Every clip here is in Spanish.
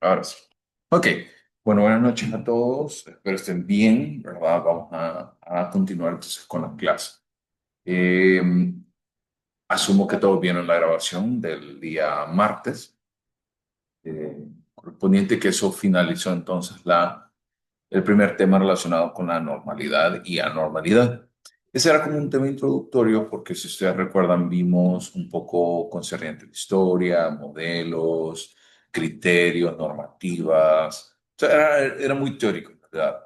Ahora sí. Ok. Bueno, buenas noches a todos. Espero estén bien, ¿verdad? Vamos a continuar entonces con la clase. Eh, Asumo que todos vieron la grabación del día martes, correspondiente que eso finalizó entonces el primer tema relacionado con la normalidad y anormalidad. Ese era como un tema introductorio porque si ustedes recuerdan vimos un poco concerniente a la historia, modelos, criterios, normativas. O sea, era muy teórico, ¿verdad?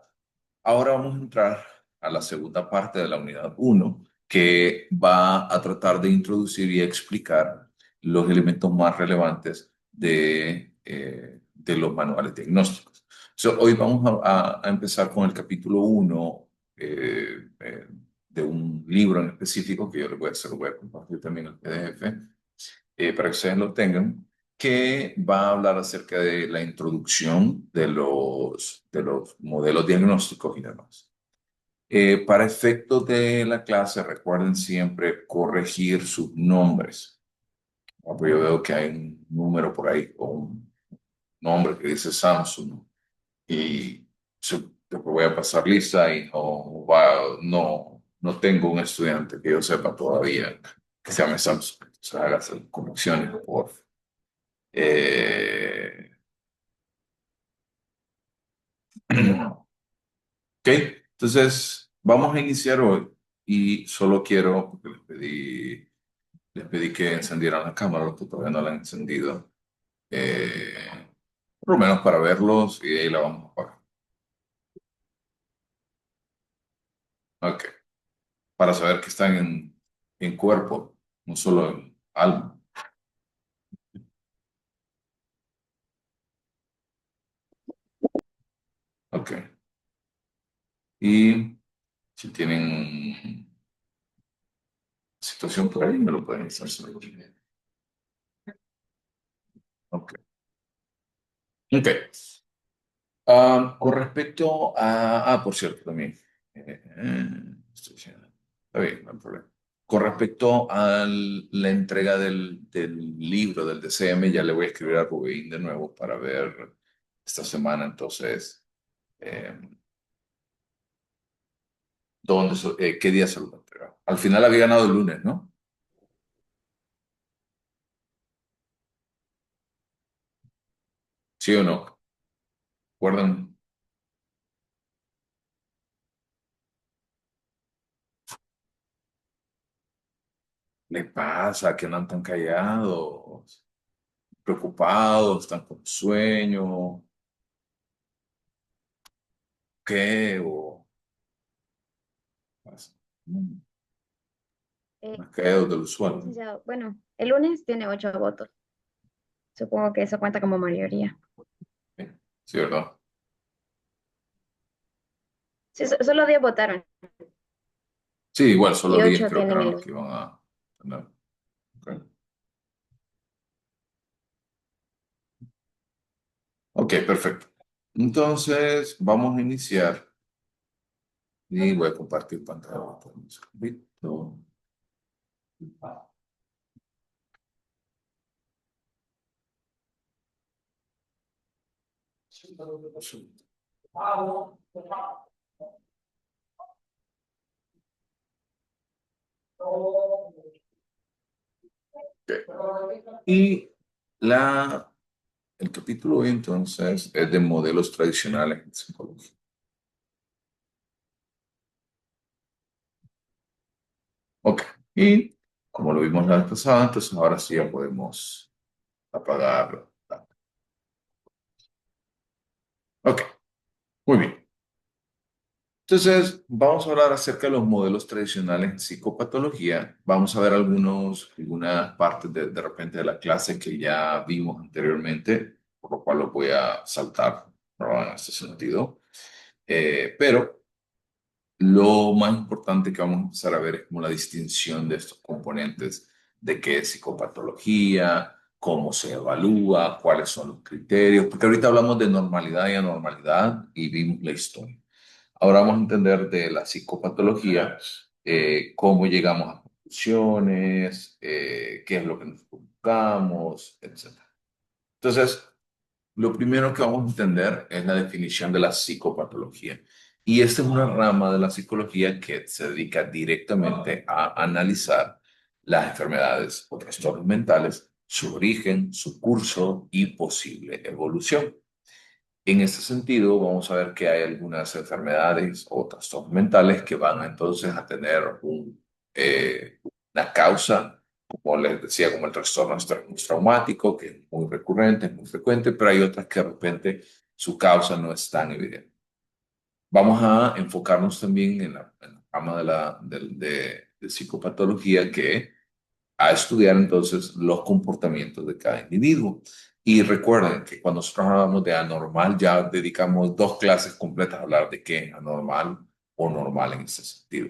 Ahora vamos a entrar a la segunda parte de la unidad uno, que va a tratar de introducir y explicar los elementos más relevantes de los manuales diagnósticos. Hoy vamos a empezar con el capítulo uno de un libro en específico que yo les voy a hacer, voy a compartir también el PDF para que ustedes lo tengan, que va a hablar acerca de la introducción de los modelos diagnósticos y demás. Para efectos de la clase, recuerden siempre corregir sus nombres. Porque yo veo que hay un número por ahí o un nombre que dice Samsung y te voy a pasar lista y no tengo un estudiante que yo sepa todavía que se llame Samsung. O sea, hagas correcciones, por favor. Eh, ok, entonces vamos a iniciar hoy y solo quiero, porque les pedí que encendieran la cámara, porque todavía no la han encendido, eh, por lo menos para verlos y de ahí la vamos a apagar. Ok, para saber que están en cuerpo, no solo en alma. Ok, y si tienen situación por ahí, me lo pueden estar sobre. Ok, ok. Con respecto por cierto, también. Estoy diciendo. Está bien, no hay problema. Con respecto a la entrega del libro del DCM, ya le voy a escribir a Rubén de nuevo para ver esta semana, entonces, eh, qué día se lo va a entregar. Al final había ganado el lunes, ¿no? ¿Sí o no? ¿Recuerdan? ¿Le pasa que andan tan callados, preocupados, están con sueño? ¿Qué? O pasa. Eh, Más caídos del usual. licenciado, bueno, el lunes tiene 8 votos. Supongo que eso cuenta como mayoría. Sí, sí, ¿verdad? Sí, solo 10 votaron Sí, igual, solo y 10 8 creo que tienen eran el los que uno. iban a tener. Ok, ok, perfecto. Entonces, vamos a iniciar y voy a compartir pantalla por un segundito. Ok. Y el capítulo hoy, entonces, es de modelos tradicionales en psicología. Ok, y como lo vimos la vez pasada, entonces ahora sí ya podemos apagar. Ok, muy bien. Entonces, vamos a hablar acerca de los modelos tradicionales en psicopatología. Vamos a ver algunas partes de repente de la clase que ya vimos anteriormente, por lo cual lo voy a saltar, ¿no? En este sentido. Pero lo más importante que vamos a empezar a ver es como la distinción de estos componentes, de qué es psicopatología, cómo se evalúa, cuáles son los criterios, porque ahorita hablamos de normalidad y anormalidad y vimos la historia. Ahora vamos a entender de la psicopatología, cómo llegamos a conclusiones, qué es lo que nos buscamos, etc. Entonces, lo primero que vamos a entender es la definición de la psicopatología. Y esta es una rama de la psicología que se dedica directamente a analizar las enfermedades o trastornos mentales, su origen, su curso y posible evolución. En este sentido, vamos a ver que hay algunas enfermedades o trastornos mentales que van entonces a tener una causa, como les decía, como el trastorno traumático, que es muy recurrente, es muy frecuente, pero hay otras que de repente su causa no es tan evidente. Vamos a enfocarnos también en la rama de psicopatología que a estudiar entonces los comportamientos de cada individuo. Y recuerden que cuando nosotros hablamos de anormal, ya dedicamos 2 clases completas a hablar de qué es anormal o normal en ese sentido.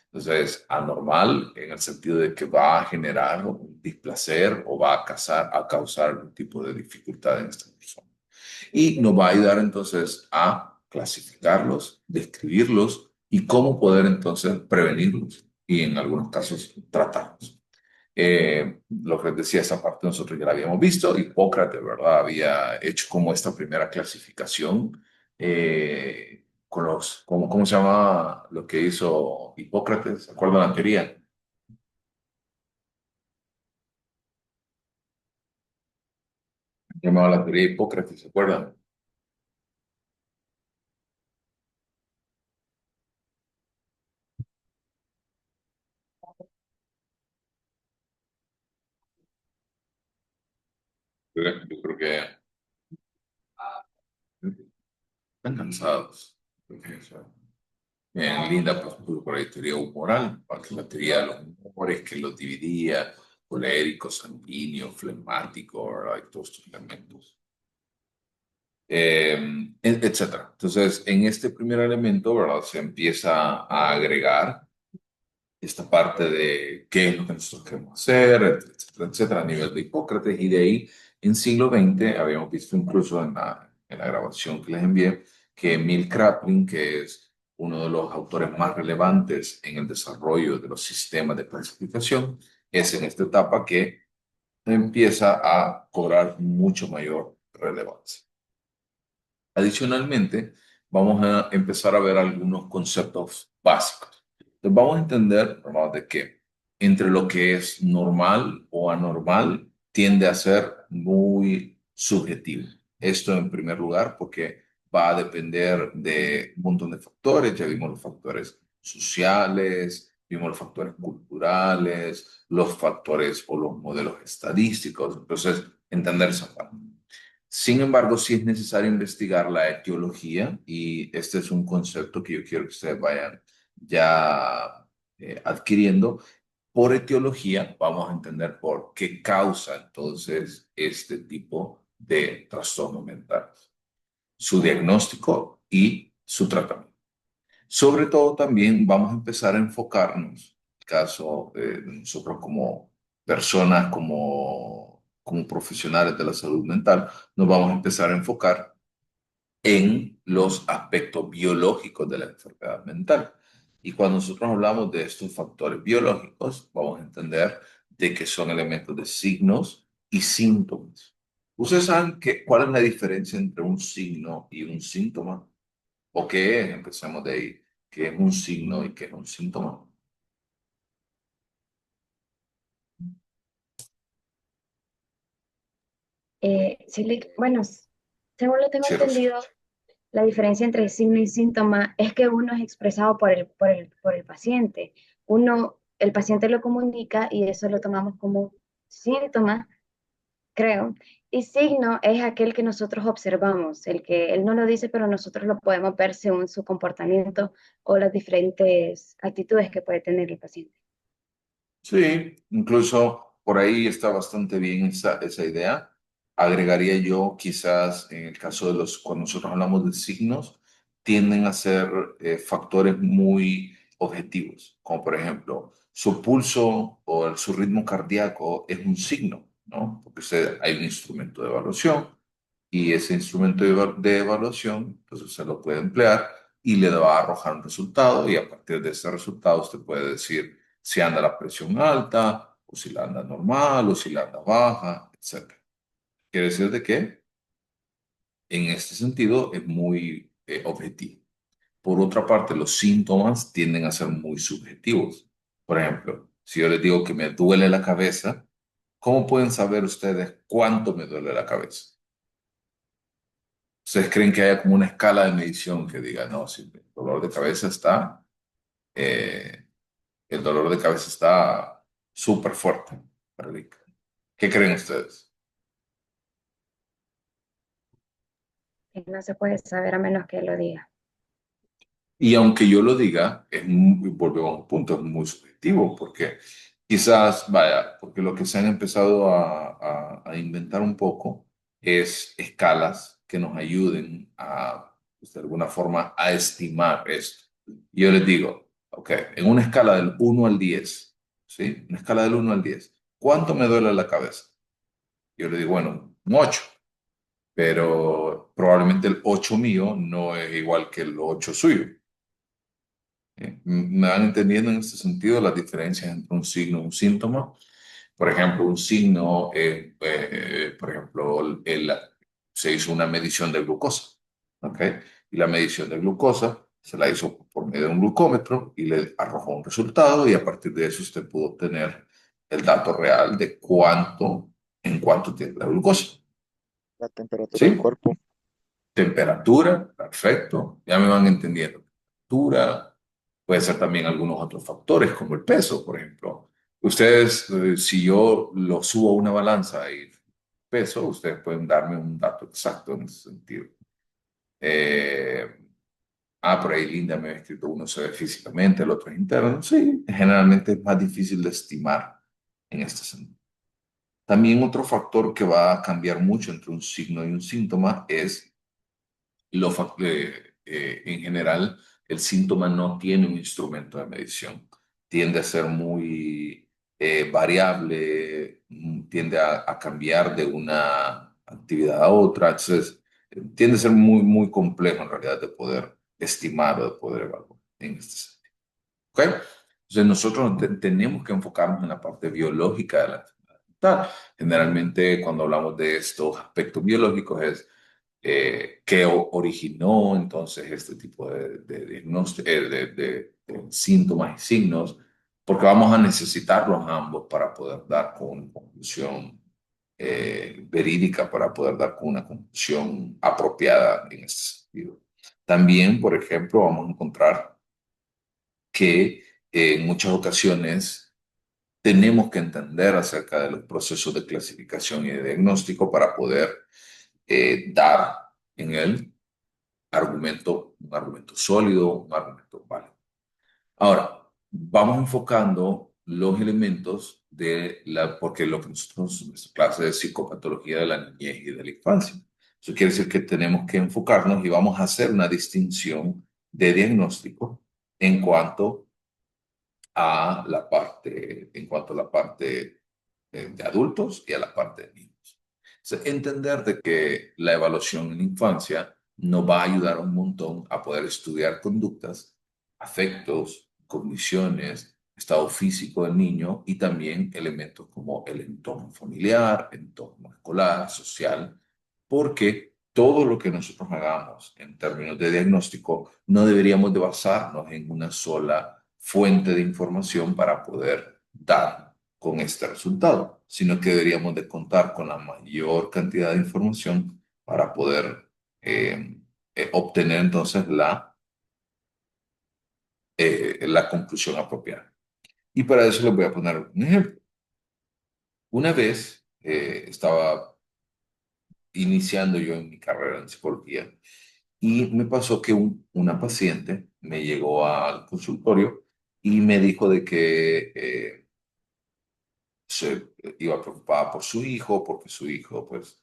Entonces, anormal en el sentido de que va a generar un displacer o va a causar algún tipo de dificultad en esta persona. Y nos va a ayudar entonces a clasificarlos, describirlos y cómo poder entonces prevenirlos y en algunos casos tratarlos. Lo que les decía, esa parte nosotros ya la habíamos visto. Hipócrates, ¿verdad? Había hecho como esta primera clasificación con ¿cómo se llama lo que hizo Hipócrates? ¿Se acuerdan la teoría? Llamaba la teoría de Hipócrates, ¿se acuerdan? Yo creo que están cansados. Porque, o sea, Linda pues, puso por ahí teoría humoral, que la teoría de los humores que los dividía, colérico, sanguíneo, flemático, ¿verdad? Y todos estos elementos. Etcétera. Entonces, en este primer elemento, ¿verdad? Se empieza a agregar esta parte de qué es lo que nosotros queremos hacer, etcétera, etcétera, a nivel de Hipócrates. Y de ahí, en siglo XX, habíamos visto incluso en la grabación que les envié, que Emil Kraepelin, que es uno de los autores más relevantes en el desarrollo de los sistemas de clasificación, es en esta etapa que empieza a cobrar mucho mayor relevancia. Adicionalmente, vamos a empezar a ver algunos conceptos básicos. Entonces, vamos a entender, ¿verdad?, de que entre lo que es normal o anormal tiende a ser muy subjetivo. Esto en primer lugar porque va a depender de un montón de factores. Ya vimos los factores sociales, vimos los factores culturales, los factores o los modelos estadísticos. Entonces, entender esa parte. Sin embargo, sí es necesario investigar la etiología y este es un concepto que yo quiero que ustedes vayan ya adquiriendo. Por etiología vamos a entender por qué causa entonces este tipo de trastorno mental, su diagnóstico y su tratamiento. Sobre todo también vamos a empezar a enfocarnos, en el caso de nosotros como personas, como profesionales de la salud mental, nos vamos a empezar a enfocar en los aspectos biológicos de la enfermedad mental. Y cuando nosotros hablamos de estos factores biológicos, vamos a entender de que son elementos de signos y síntomas. ¿Ustedes saben cuál es la diferencia entre un signo y un síntoma? ¿O qué es? Empecemos de ahí. ¿Qué es un signo y qué es un síntoma? Sí, bueno, según lo tengo Sí, Rocío. entendido, la diferencia entre signo y síntoma es que uno es expresado por el paciente. El paciente lo comunica y eso lo tomamos como síntoma, creo. Y signo es aquel que nosotros observamos, el que él no lo dice, pero nosotros lo podemos ver según su comportamiento o las diferentes actitudes que puede tener el paciente. Sí, incluso por ahí está bastante bien esa idea. Agregaría yo, quizás en el caso de cuando nosotros hablamos de signos, tienden a ser factores muy objetivos, como por ejemplo, su pulso o su ritmo cardíaco es un signo, ¿no? Porque hay un instrumento de evaluación y ese instrumento de evaluación, pues usted lo puede emplear y le va a arrojar un resultado y a partir de ese resultado usted puede decir si anda la presión alta o si la anda normal o si la anda baja, etcétera. ¿Quiere decir de qué? en este sentido es muy objetivo. Por otra parte, los síntomas tienden a ser muy subjetivos. Por ejemplo, si yo les digo que me duele la cabeza, ¿cómo pueden saber ustedes cuánto me duele la cabeza? ¿Ustedes creen que haya como una escala de medición que diga, no, si el dolor de cabeza está, eh, el dolor de cabeza está súper fuerte? ¿Qué creen ustedes? Que no se puede saber a menos que lo diga. Y aunque yo lo diga, volvemos a un punto, es muy subjetivo, porque quizás, vaya, porque lo que se han empezado a inventar un poco es escalas que nos ayuden a, pues, de alguna forma, a estimar esto. Yo les digo, ok, en una escala del 1 al 10, ¿sí? Una escala del 1 al 10, ¿cuánto me duele la cabeza? Yo le digo, bueno, un 8, pero probablemente el 8 mío no es igual que el 8 suyo. ¿Me van entendiendo en este sentido las diferencias entre un signo y un síntoma? Por ejemplo, un signo, por ejemplo, se hizo una medición de glucosa, ¿ok? Y la medición de glucosa se la hizo por medio de un glucómetro y le arrojó un resultado y a partir de eso usted pudo obtener el dato real de en cuánto tiene la glucosa, La temperatura del ¿sí? cuerpo. Temperatura, perfecto, ya me van entendiendo. Temperatura, puede ser también algunos otros factores como el peso, por ejemplo. Ustedes, si yo lo subo a una balanza y peso, ustedes pueden darme un dato exacto en ese sentido. Eh, por ahí Linda me ha escrito, uno se ve físicamente, el otro es interno. Sí, generalmente es más difícil de estimar en este sentido. También otro factor que va a cambiar mucho entre un signo y un síntoma es en general, el síntoma no tiene un instrumento de medición. Tiende a ser muy variable, tiende a cambiar de una actividad a otra. Entonces, tiende a ser muy, muy complejo en realidad de poder estimar o de poder evaluar en este sentido. ¿Ok? Entonces, nosotros tenemos que enfocarnos en la parte biológica de la enfermedad mental. Generalmente, cuando hablamos de estos aspectos biológicos, es qué originó entonces este tipo de, de síntomas y signos, porque vamos a necesitarlos ambos para poder dar con una conclusión verídica, para poder dar con una conclusión apropiada en este sentido. También, por ejemplo, vamos a encontrar que en muchas ocasiones tenemos que entender acerca de los procesos de clasificación y de diagnóstico para poder dar en él un argumento sólido, un argumento válido. Ahora, vamos enfocando los elementos porque lo que nosotros, en nuestra clase de psicopatología de la niñez y de la infancia. Eso quiere decir que tenemos que enfocarnos y vamos a hacer una distinción de diagnóstico en cuanto en cuanto a la parte de adultos y a la parte de niños. O sea, entender de que la evaluación en la infancia nos va a ayudar un montón a poder estudiar conductas, afectos, cogniciones, estado físico del niño y también elementos como el entorno familiar, entorno escolar, social, porque todo lo que nosotros hagamos en términos de diagnóstico no deberíamos de basarnos en una sola fuente de información para poder dar con este resultado, sino que deberíamos de contar con la mayor cantidad de información para poder obtener entonces la conclusión apropiada. Y para eso les voy a poner un ejemplo. Una vez estaba iniciando yo en mi carrera en psicología y me pasó que una paciente me llegó al consultorio y me dijo de que se iba preocupada por su hijo, porque su hijo pues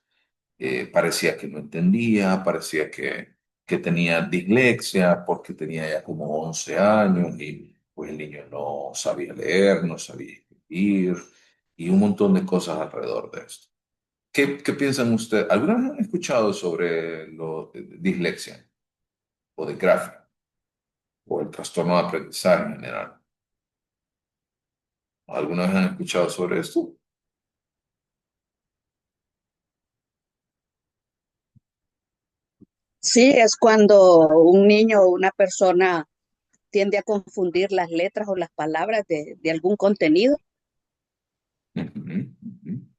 parecía que no entendía, parecía que tenía dislexia, porque tenía ya como 11 años y pues el niño no sabía leer, no sabía escribir y un montón de cosas alrededor de esto. ¿Qué piensan ustedes? ¿Alguna vez han escuchado sobre dislexia o disgrafia o el trastorno de aprendizaje en general? ¿Alguna vez han escuchado sobre esto? Sí, es cuando un niño o una persona tiende a confundir las letras o las palabras de algún contenido. Ujú, ujú.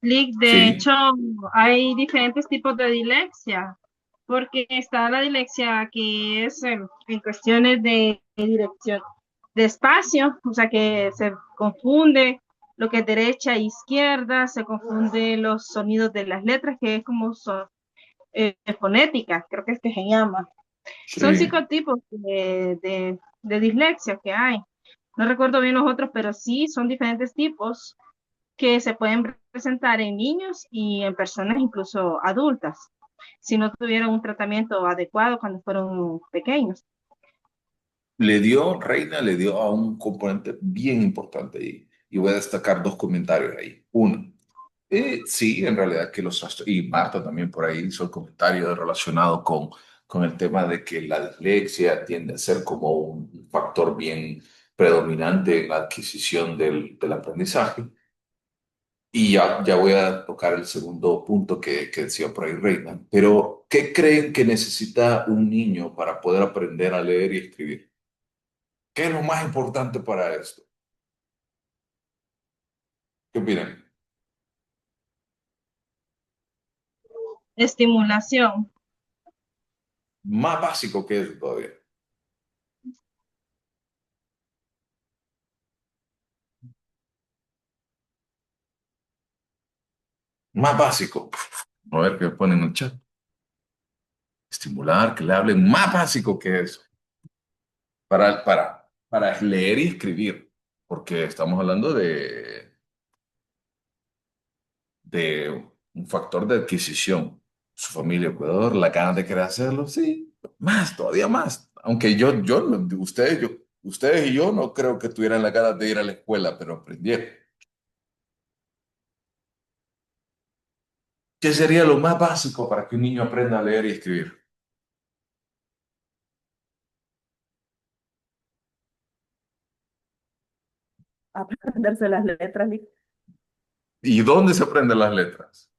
De Sí, hecho, hay diferentes tipos de dislexia, porque está la dislexia que es en cuestiones de dirección, de espacio, o sea que se confunde lo que es derecha e izquierda, se confunde los sonidos de las letras, que es como son fonética, creo que es que se llama. Son sí. psicotipos de dislexia que hay. No recuerdo bien los otros, pero sí son diferentes tipos que se pueden presentar en niños y en personas incluso adultas, si no tuvieron un tratamiento adecuado cuando fueron pequeños. Reina le dio a un componente bien importante ahí. Y voy a destacar dos comentarios ahí. Uno, sí, en realidad que los trastornos, y Marta también por ahí hizo el comentario relacionado con el tema de que la dislexia tiende a ser como un factor bien predominante en la adquisición del aprendizaje. Y ya voy a tocar el segundo punto que decía por ahí Reina. Pero, ¿qué creen que necesita un niño para poder aprender a leer y escribir? ¿Qué es lo más importante para esto? ¿Qué opinan? Estimulación. Más básico que eso todavía. Más básico. A ver qué ponen en el chat. Estimular, que le hablen más básico que eso. Para leer y escribir. Porque estamos hablando de un factor de adquisición. Su familia, Ecuador, la ganas de querer hacerlo, sí, más, todavía más. Aunque ustedes y yo no creo que tuvieran la ganas de ir a la escuela, pero aprendieron. ¿Qué sería lo más básico para que un niño aprenda a leer y escribir? Aprenderse las letras ¿Y dónde se aprenden las letras?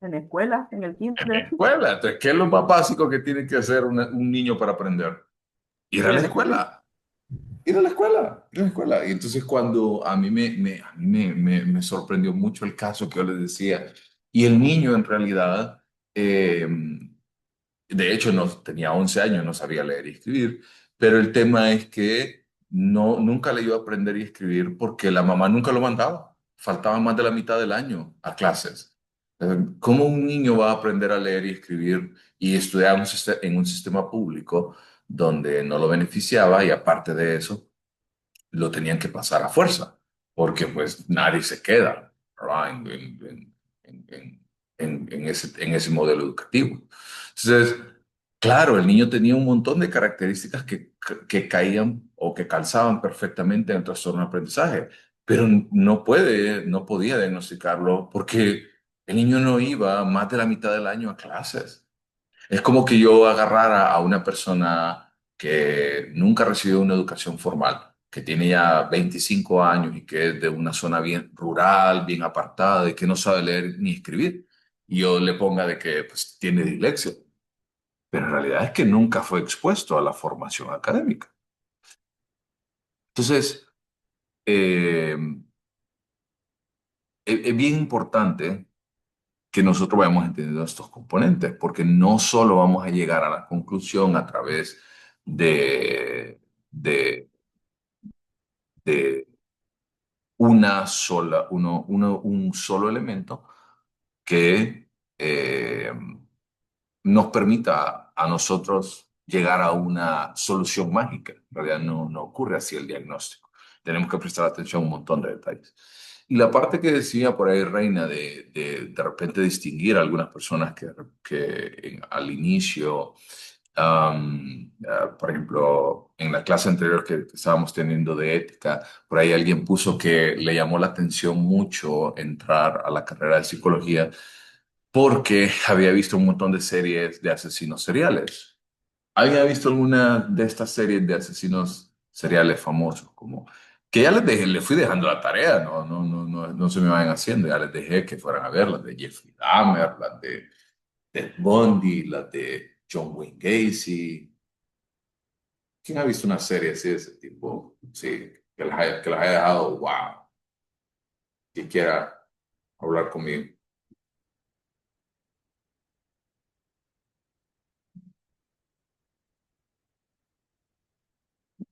en escuela, en el En la kinder, escuela. Entonces, ¿qué es lo más básico que tiene que hacer un niño para aprender? Ir a ir la a la escuela. escuela. Ir a la escuela, ir a la escuela. Y entonces cuando a mí me sorprendió mucho el caso que yo les decía, y el niño en realidad, eh, de hecho no, tenía 11 años, no sabía leer y escribir, pero el tema es que nunca le iba a aprender y escribir porque la mamá nunca lo mandaba, faltaba más de la mitad del año a clases. ¿Cómo un niño va a aprender a leer y escribir y estudiar en un sistema público donde no lo beneficiaba y aparte de eso? Lo tenían que pasar a fuerza, porque pues nadie se queda, ¿verdad? En ese modelo educativo. Entonces, claro, el niño tenía un montón de características que caían o que calzaban perfectamente en el trastorno de aprendizaje, pero no podía diagnosticarlo porque el niño no iba más de la mitad del año a clases. Es como que yo agarrara a una persona que nunca recibió una educación formal, que tiene ya 25 años y que es de una zona bien rural, bien apartada, y que no sabe leer ni escribir, y yo le ponga de que pues, tiene dislexia, pero en realidad es que nunca fue expuesto a la formación académica. Entonces, eh, es bien importante que nosotros vayamos entendiendo estos componentes, porque no solo vamos a llegar a la conclusión a través de, de un solo elemento que nos permita a nosotros llegar a una solución mágica. En realidad no ocurre así el diagnóstico. Tenemos que prestar atención a un montón de detalles. Y la parte que decía por ahí, Reina, de repente distinguir a algunas personas que al inicio, por ejemplo, en la clase anterior que estábamos teniendo de ética, por ahí alguien puso que le llamó la atención mucho entrar a la carrera de psicología porque había visto un montón de series de asesinos seriales. ¿Alguien ha visto alguna de estas series de asesinos seriales famosos? Como que ya les fui dejando la tarea, no se me vayan haciendo, ya les dejé que fueran a ver las de Jeffrey Dahmer, las de Ted Bundy, las de John Wayne Gacy. ¿Quién ha visto una serie así de ese tipo? Sí, que las haya dejado, wow, que quiera hablar conmigo.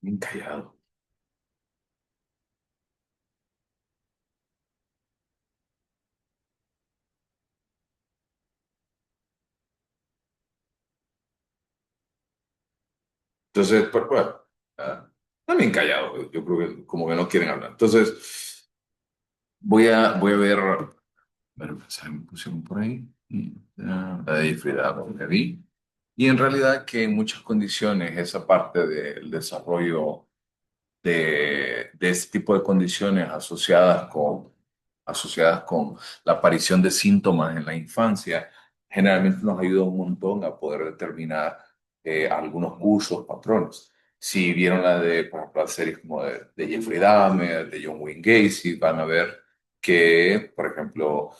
Bien callado. Entonces, pues, bueno, también callado. Yo creo que como que no quieren hablar. Entonces, voy a ver, bueno, me pusieron por ahí. Y, la de Frida, la vi. Y en realidad que en muchas condiciones esa parte del desarrollo de este tipo de condiciones asociadas con la aparición de síntomas en la infancia, generalmente nos ayuda un montón a poder determinar algunos usos, patrones. Si vieron la de, por ejemplo, las series como de Jeffrey Dahmer, de John Wayne Gacy, van a ver que, por ejemplo,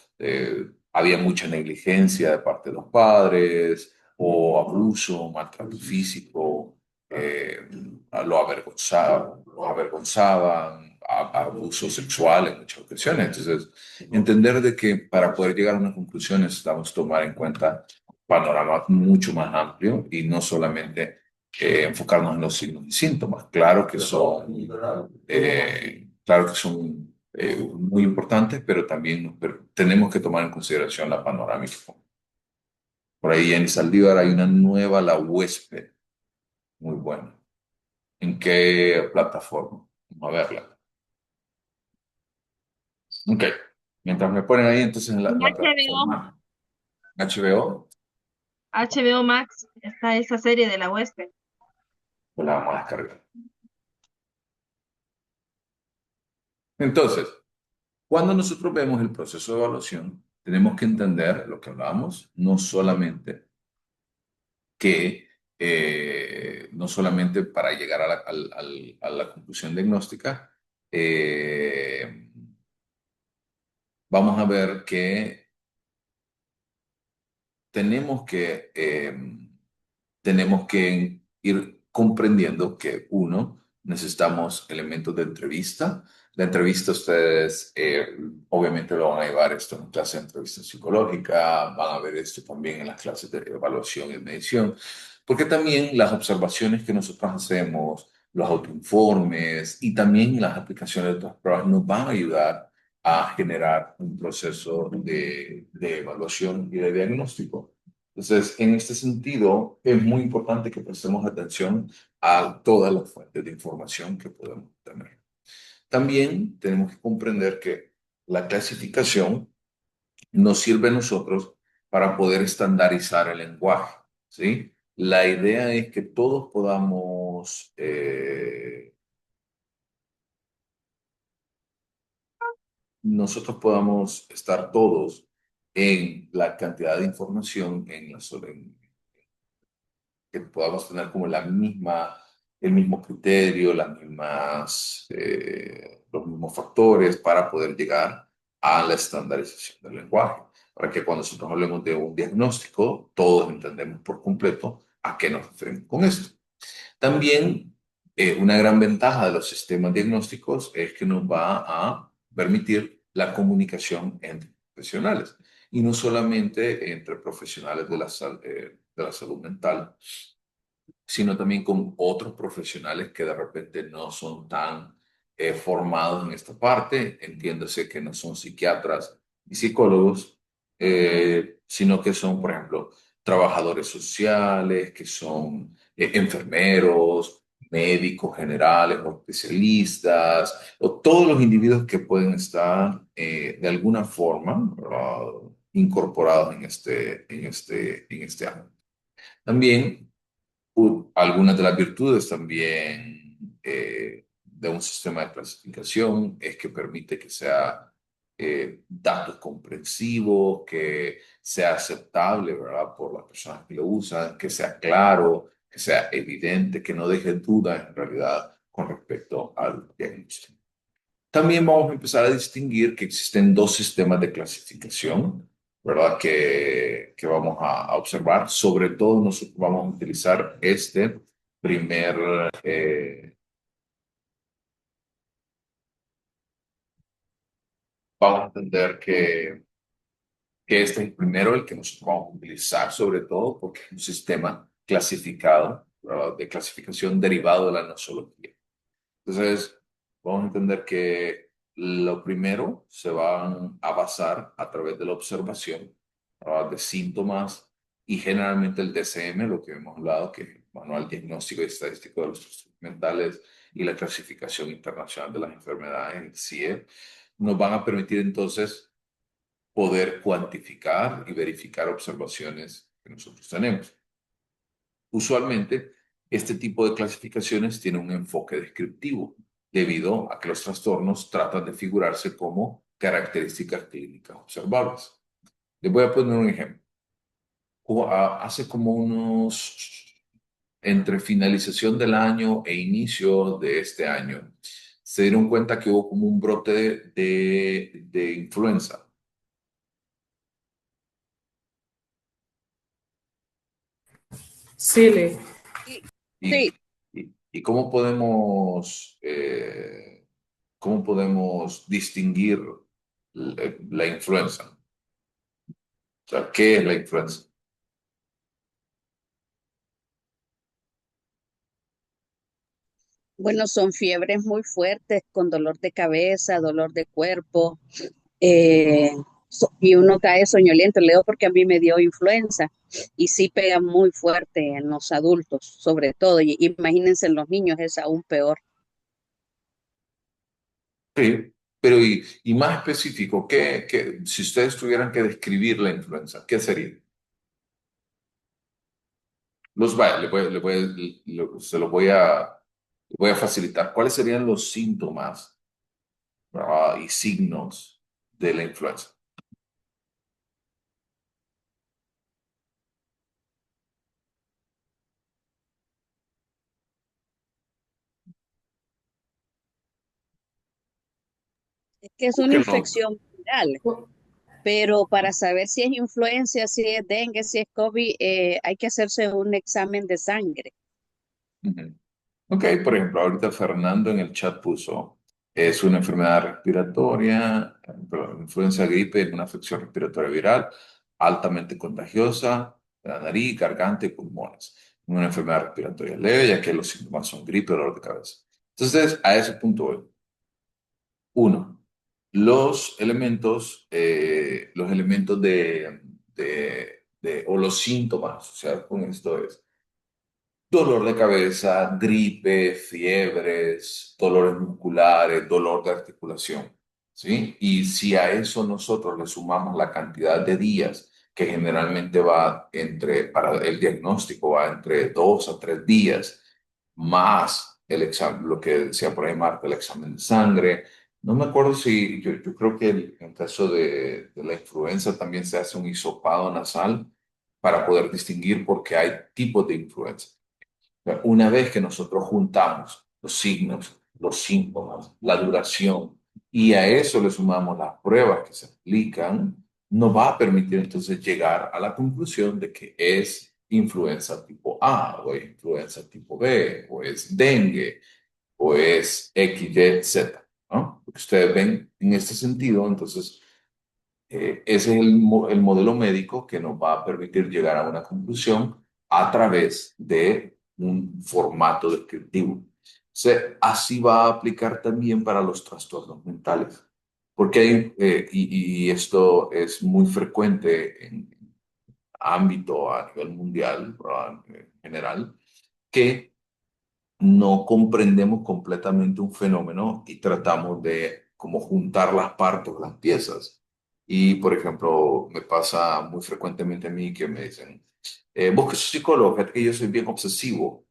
había mucha negligencia de parte de los padres o abuso, maltrato físico, eh, lo avergonzaban, abuso sexual en muchas ocasiones. Entonces, entender de que para poder llegar a una conclusión necesitamos tomar en cuenta un panorama mucho más amplio y no solamente enfocarnos en los signos y síntomas. Claro que son muy importantes, pero también tenemos que tomar en consideración la panorámica. Por ahí en Saldívar hay una nueva, La Huésped, muy buena. ¿En qué plataforma? Vamos a verla. Ok. Mientras me ponen ahí, entonces en la HBO, plataforma HBO, HBO Max está esa serie de la huésped. pues la vamos a descargar. Entonces, cuando nosotros vemos el proceso de evaluación, tenemos que entender lo que hablábamos, no solamente para llegar a la conclusión diagnóstica, eh, vamos a ver que tenemos que, eh, tenemos que ir comprendiendo que uno, necesitamos elementos de entrevista. La entrevista ustedes obviamente lo van a llevar esto en clase de entrevista psicológica, van a ver esto también en las clases de evaluación y medición, porque también las observaciones que nosotros hacemos, los autoinformes y también las aplicaciones de otras pruebas nos van a ayudar a generar un proceso de evaluación y de diagnóstico. Entonces, en este sentido, es muy importante que prestemos atención a todas las fuentes de información que podemos tener. También tenemos que comprender que la clasificación nos sirve a nosotros para poder estandarizar el lenguaje, ¿sí? La idea es que todos nosotros podamos estar todos en la cantidad de información, que podamos tener como el mismo criterio, los mismos factores para poder llegar a la estandarización del lenguaje. Para que cuando nosotros hablemos de un diagnóstico, todos entendemos por completo a qué nos referimos con esto. También una gran ventaja de los sistemas diagnósticos es que nos va a permitir la comunicación entre profesionales y no solamente entre profesionales de la salud mental, sino también con otros profesionales que de repente no son tan formados en esta parte, entiéndase que no son psiquiatras y psicólogos, sino que son, por ejemplo, trabajadores sociales, que son enfermeros, médicos generales o especialistas, o todos los individuos que pueden estar de alguna forma incorporados en este ámbito. También algunas de las virtudes también de un sistema de clasificación es que permite que sea datos comprensivos, que sea aceptable, ¿verdad? Por las personas que lo usan, que sea claro, que sea evidente, que no deje dudas en realidad con respecto al diagnóstico. También vamos a empezar a distinguir que existen dos sistemas de clasificación. ¿verdad? Que vamos a observar. Sobre todo nosotros vamos a utilizar este primer, vamos a entender que este es el primero, el que nosotros vamos a utilizar, sobre todo porque es un sistema clasificado, ¿verdad? De clasificación derivado de la nosología. Entonces, vamos a entender que lo primero se van a basar a través de la observación, ¿verdad? De síntomas y generalmente el DCM, lo que hemos hablado, que es el Manual Diagnóstico y Estadístico de los Trastornos Mentales y la Clasificación Internacional de las Enfermedades, el CIE, nos van a permitir entonces poder cuantificar y verificar observaciones que nosotros tenemos. Usualmente, este tipo de clasificaciones tiene un enfoque descriptivo, debido a que los trastornos tratan de figurarse como características clínicas observables. Les voy a poner un ejemplo. Hace como entre finalización del año e inicio de este año, se dieron cuenta que hubo como un brote de influenza. Sí, Lee. ¿Y, Sí, y cómo podemos distinguir la influenza? O sea, ¿qué es la influenza? bueno, son fiebres muy fuertes con dolor de cabeza, dolor de cuerpo, eh, y uno cae soñoliento. Leo porque a mí me dio influenza y sí pega muy fuerte en los adultos, sobre todo. Y imagínense en los niños, es aún peor. Sí, pero y más específico, si ustedes tuvieran que describir la influenza, ¿qué sería? Se lo voy a facilitar. ¿Cuáles serían los síntomas, y signos de la influenza? Es que es ¿Por una qué no? infección viral, pero para saber si es influenza, si es dengue, si es COVID, hay que hacerse un examen de sangre. Ujú. Ok, por ejemplo, ahorita Fernando en el chat puso, es una enfermedad respiratoria, perdón, influenza gripe es una afección respiratoria viral altamente contagiosa de la nariz, garganta y pulmones. Una enfermedad respiratoria leve, ya que los síntomas son gripe, dolor de cabeza. Entonces, a ese punto voy. Uno, los elementos o los síntomas, o sea, con esto es dolor de cabeza, gripe, fiebres, dolores musculares, dolor de articulación, ¿sí? Y si a eso nosotros le sumamos la cantidad de días que generalmente para el diagnóstico va entre 2 a 3 días, más el examen, lo que decía por ahí Marta, el examen de sangre. No me acuerdo si, yo creo que en el caso de la influenza también se hace un hisopado nasal para poder distinguir porque hay tipos de influenza. Una vez que nosotros juntamos los signos, los síntomas, la duración, y a eso le sumamos las pruebas que se aplican, nos va a permitir entonces llegar a la conclusión de que es influenza tipo A, o es influenza tipo B, o es dengue, o es X, Y, Z, ¿no? Porque ustedes ven en este sentido, entonces ese es el modelo médico que nos va a permitir llegar a una conclusión a través de un formato descriptivo. Así va a aplicar también para los trastornos mentales, porque y esto es muy frecuente en ámbito a nivel mundial, ¿verdad? En general, que no comprendemos completamente un fenómeno y tratamos de como juntar las partes, las piezas. Y, por ejemplo, me pasa muy frecuentemente a mí que me dicen, vos que sos psicólogo, fíjate que yo soy bien obsesivo,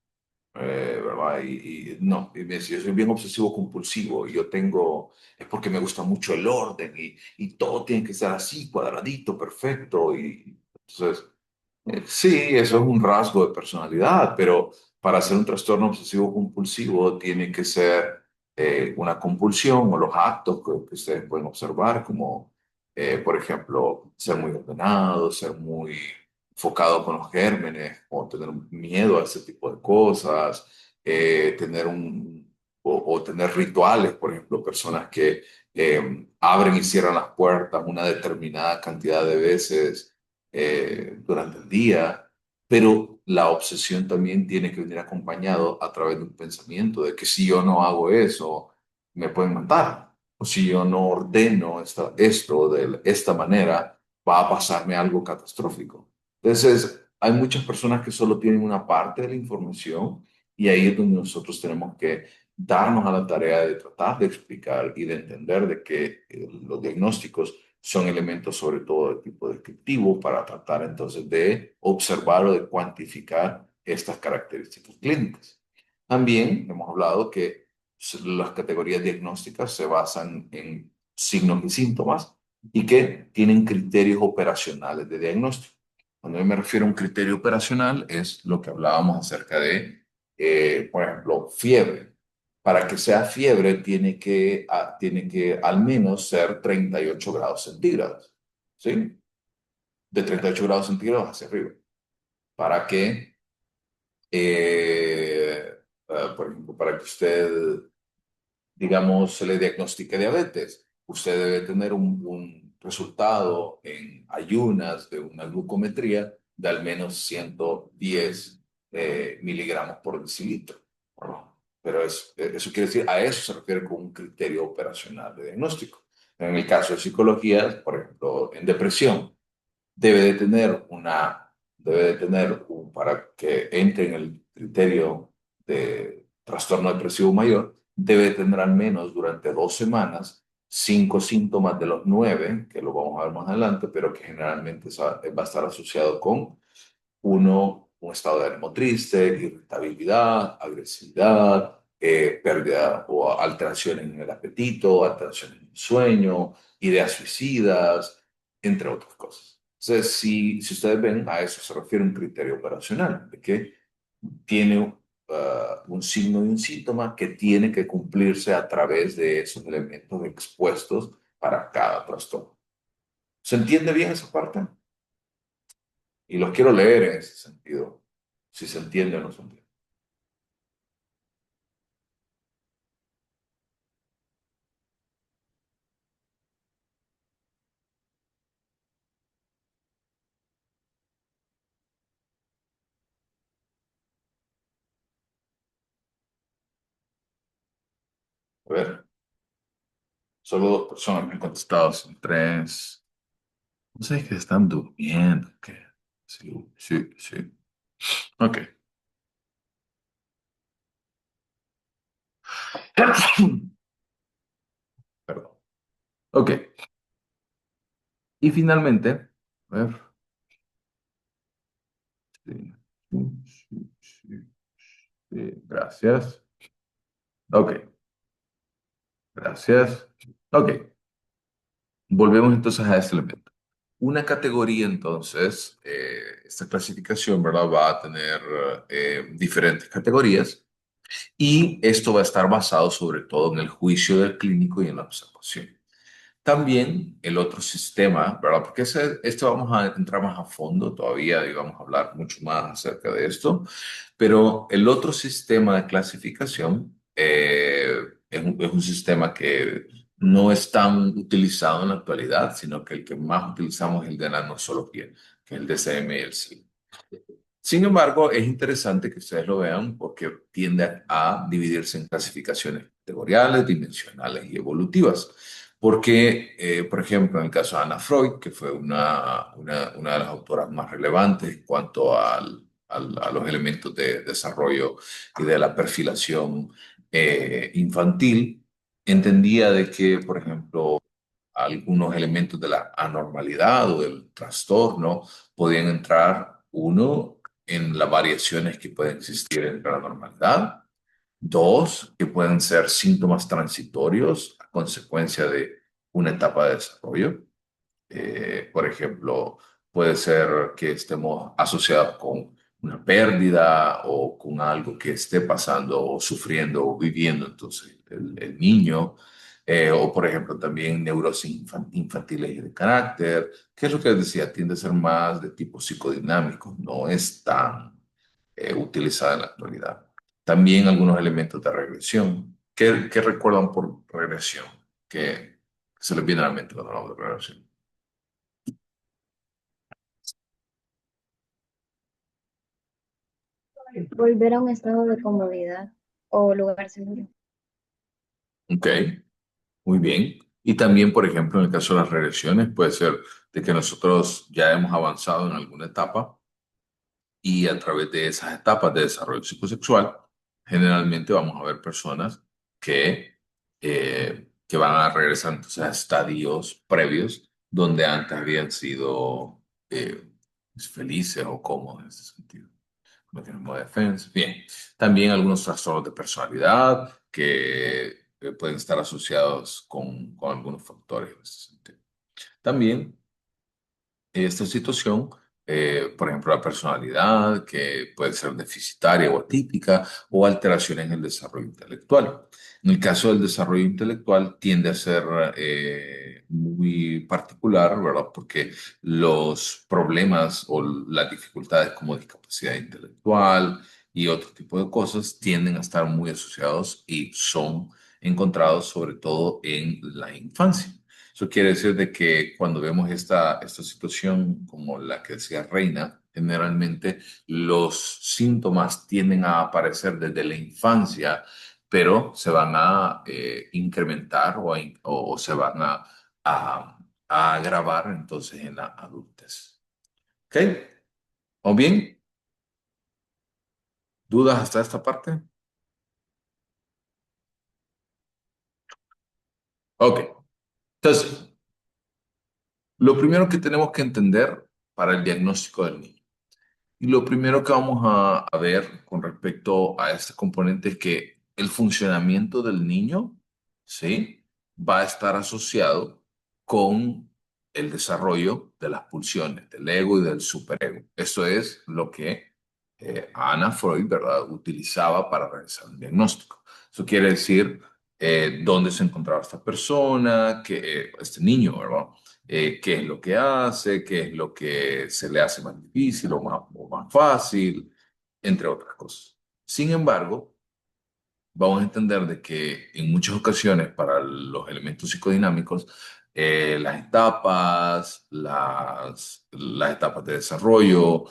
¿verdad? Y no, y me dice, yo soy bien obsesivo compulsivo y es porque me gusta mucho el orden y todo tiene que estar así, cuadradito, perfecto. Y entonces, sí, eso es un rasgo de personalidad, pero para ser un trastorno obsesivo compulsivo tiene que ser una compulsión o los actos que ustedes pueden observar como Por ejemplo, ser muy ordenado, ser muy enfocado con los gérmenes, o tener miedo a ese tipo de cosas, tener o tener rituales, por ejemplo, personas que abren y cierran las puertas una determinada cantidad de veces durante el día, pero la obsesión también tiene que venir acompañado a través de un pensamiento de que si yo no hago eso, me pueden matar. O si yo no ordeno esto de esta manera, va a pasarme algo catastrófico. Entonces, hay muchas personas que solo tienen una parte de la información y ahí es donde nosotros tenemos que darnos a la tarea de tratar de explicar y de entender de que los diagnósticos son elementos sobre todo de tipo descriptivo para tratar entonces de observar o de cuantificar estas características clínicas. También hemos hablado que las categorías diagnósticas se basan en signos y síntomas y que tienen criterios operacionales de diagnóstico. Cuando yo me refiero a un criterio operacional es lo que hablábamos acerca de, por ejemplo, fiebre. Para que sea fiebre tiene que al menos ser 38 grados centígrados, ¿sí? De 38 grados centígrados hacia arriba. Para que, por ejemplo, para que usted, digamos, se le diagnostique diabetes, usted debe tener un resultado en ayunas de una glucometría de al menos 110 miligramos por decilitro. ¿No? Pero eso quiere decir, a eso se refiere con un criterio operacional de diagnóstico. En el caso de psicología, por ejemplo, en depresión, debe de tener para que entre en el criterio de trastorno depresivo mayor, debe de tener al menos durante 2 semanas 5 síntomas de los 9, que lo vamos a ver más adelante, pero que generalmente va a estar asociado con un estado de ánimo triste, irritabilidad, agresividad, pérdida o alteraciones en el apetito, alteraciones en el sueño, ideas suicidas, entre otras cosas. Entonces, si ustedes ven, a eso se refiere un criterio operacional, de que tiene un signo y un síntoma que tiene que cumplirse a través de esos elementos expuestos para cada trastorno. ¿Se entiende bien esa parte? Y los quiero leer en ese sentido, si se entiende o no se entiende. A ver, solo 2 personas me han contestado, son 3. No sé, que están durmiendo, que sí, sí, sí. Ok. Perdón. Ok. Y finalmente, a ver. Sí, sí, sí, sí, sí. Gracias. Ok, gracias. Ok. Volvemos entonces a este elemento. Una categoría, entonces, esta clasificación, ¿verdad? Va a tener diferentes categorías y esto va a estar basado sobre todo en el juicio del clínico y en la observación. También el otro sistema, ¿verdad? Porque este vamos a entrar más a fondo todavía y vamos a hablar mucho más acerca de esto, pero el otro sistema de clasificación es un sistema que no es tan utilizado en la actualidad, sino que el que más utilizamos es el de la nosología, que es el DSM y el CIE. Sin embargo, es interesante que ustedes lo vean porque tiende a dividirse en clasificaciones categoriales, dimensionales y evolutivas. Porque, por ejemplo, en el caso de Anna Freud, que fue una de las autoras más relevantes en cuanto a los elementos de desarrollo y de la perfilación infantil, entendía de que, por ejemplo, algunos elementos de la anormalidad o del trastorno podían entrar, uno, en las variaciones que pueden existir entre la normalidad, dos, que pueden ser síntomas transitorios a consecuencia de una etapa de desarrollo. Por ejemplo, puede ser que estemos asociados con una pérdida o con algo que esté pasando o sufriendo o viviendo entonces el niño. O, por ejemplo, también neurosis infantiles y de carácter, que es lo que les decía, tiende a ser más de tipo psicodinámico, no es tan utilizada en la actualidad. También algunos elementos de regresión. ¿Qué recuerdan por regresión? ¿Qué se les viene a la mente cuando hablamos de regresión? Volver a un estado de comodidad o lugar seguro. Ok, muy bien. Y también, por ejemplo, en el caso de las regresiones, puede ser de que nosotros ya hemos avanzado en alguna etapa y a través de esas etapas de desarrollo psicosexual, generalmente vamos a ver personas que van a regresar entonces a estadios previos donde antes habían sido felices o cómodos en ese sentido. Mecanismo de defensa. Bien. También algunos trastornos de personalidad que pueden estar asociados con algunos factores en ese sentido. También esta situación, por ejemplo, la personalidad, que puede ser deficitaria o atípica, o alteraciones en el desarrollo intelectual. En el caso del desarrollo intelectual, tiende a ser muy particular, ¿verdad? Porque los problemas o las dificultades como discapacidad intelectual y otro tipo de cosas tienden a estar muy asociados y son encontrados sobre todo en la infancia. Eso quiere decir de que cuando vemos esta situación como la que decía Reina, generalmente los síntomas tienden a aparecer desde la infancia, pero se van a incrementar o se van a agravar entonces en la adultez. ¿Ok? ¿O bien? ¿Dudas hasta esta parte? Ok. Entonces, lo primero que tenemos que entender para el diagnóstico del niño. Y lo primero que vamos a ver con respecto a este componente es que el funcionamiento del niño, ¿sí? Va a estar asociado con el desarrollo de las pulsiones, del ego y del superego. Eso es lo que Anna Freud, ¿verdad?, utilizaba para realizar un diagnóstico. Eso quiere decir dónde se encontraba esta persona, este niño, ¿verdad? Qué es lo que hace, qué es lo que se le hace más difícil o más fácil, entre otras cosas. Sin embargo, vamos a entender de que en muchas ocasiones para los elementos psicodinámicos, las etapas de desarrollo,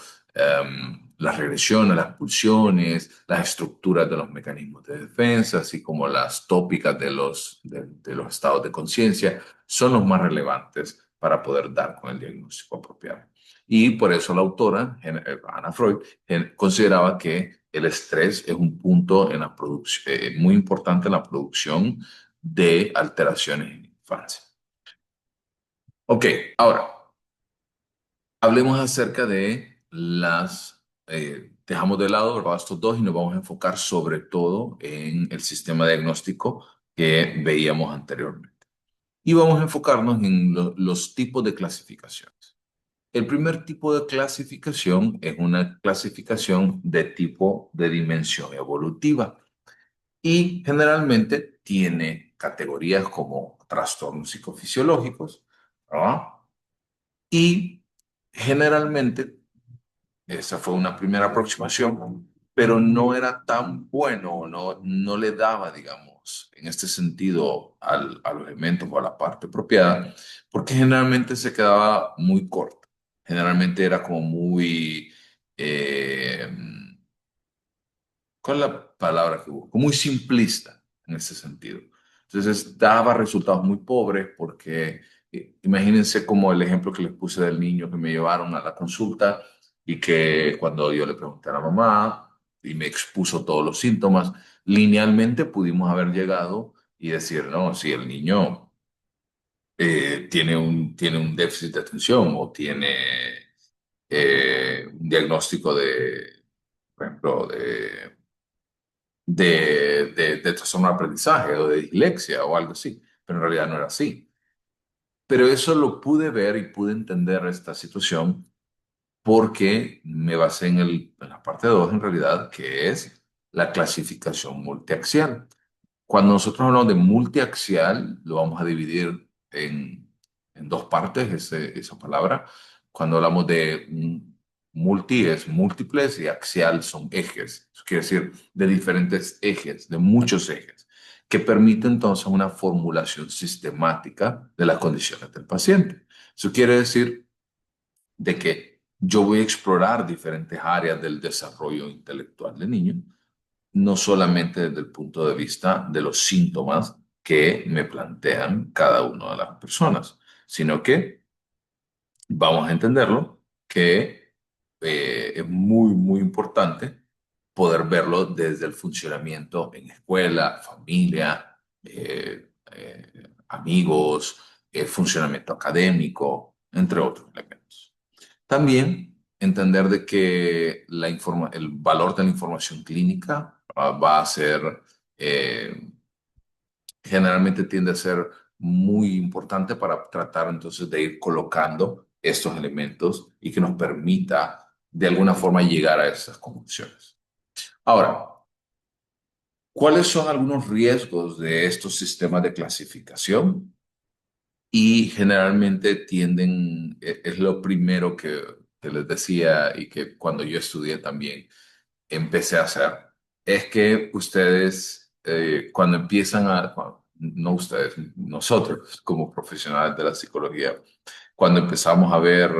las regresiones, las pulsiones, las estructuras de los mecanismos de defensa, así como las tópicas de los estados de conciencia, son los más relevantes para poder dar con el diagnóstico apropiado. Y por eso la autora, Anna Freud, consideraba que el estrés es un punto en la muy importante en la producción de alteraciones en la infancia. Ok, ahora hablemos acerca de dejamos de lado, ¿verdad?, estos dos y nos vamos a enfocar sobre todo en el sistema diagnóstico que veíamos anteriormente. Y vamos a enfocarnos en los tipos de clasificaciones. El primer tipo de clasificación es una clasificación de tipo de dimensión evolutiva y generalmente tiene categorías como trastornos psicofisiológicos, ¿verdad? Y generalmente esa fue una primera aproximación, pero no era tan bueno, no le daba, digamos, en este sentido a los elementos o a la parte apropiada, porque generalmente se quedaba muy corto. Generalmente era como muy, eh, ¿cuál es la palabra que busco? Muy simplista en ese sentido. Entonces daba resultados muy pobres porque imagínense como el ejemplo que les puse del niño que me llevaron a la consulta y que cuando yo le pregunté a la mamá y me expuso todos los síntomas, linealmente pudimos haber llegado y decir, no, si el niño tiene un déficit de atención o tiene un diagnóstico por ejemplo, de trastorno de aprendizaje o de dislexia o algo así, pero en realidad no era así. Pero eso lo pude ver y pude entender esta situación porque me basé en la parte 2 en realidad, que es la clasificación multiaxial. Cuando nosotros hablamos de multiaxial, lo vamos a dividir en dos partes, esa palabra. Cuando hablamos de multi, es múltiples y axial son ejes. Eso quiere decir de diferentes ejes, de muchos ejes, que permite entonces una formulación sistemática de las condiciones del paciente. Eso quiere decir de que yo voy a explorar diferentes áreas del desarrollo intelectual del niño, no solamente desde el punto de vista de los síntomas que me plantean cada una de las personas, sino que vamos a entenderlo que es muy, muy importante poder verlo desde el funcionamiento en escuela, familia, amigos, funcionamiento académico, entre otros elementos. También entender de que el valor de la información clínica va a ser, eh, generalmente tiende a ser muy importante para tratar entonces de ir colocando estos elementos y que nos permita de alguna forma llegar a esas conclusiones. Ahora, ¿cuáles son algunos riesgos de estos sistemas de clasificación? Y generalmente tienden, es lo primero que les decía y que cuando yo estudié también empecé a hacer, es que ustedes, cuando empiezan no ustedes, nosotros como profesionales de la psicología, cuando empezamos a ver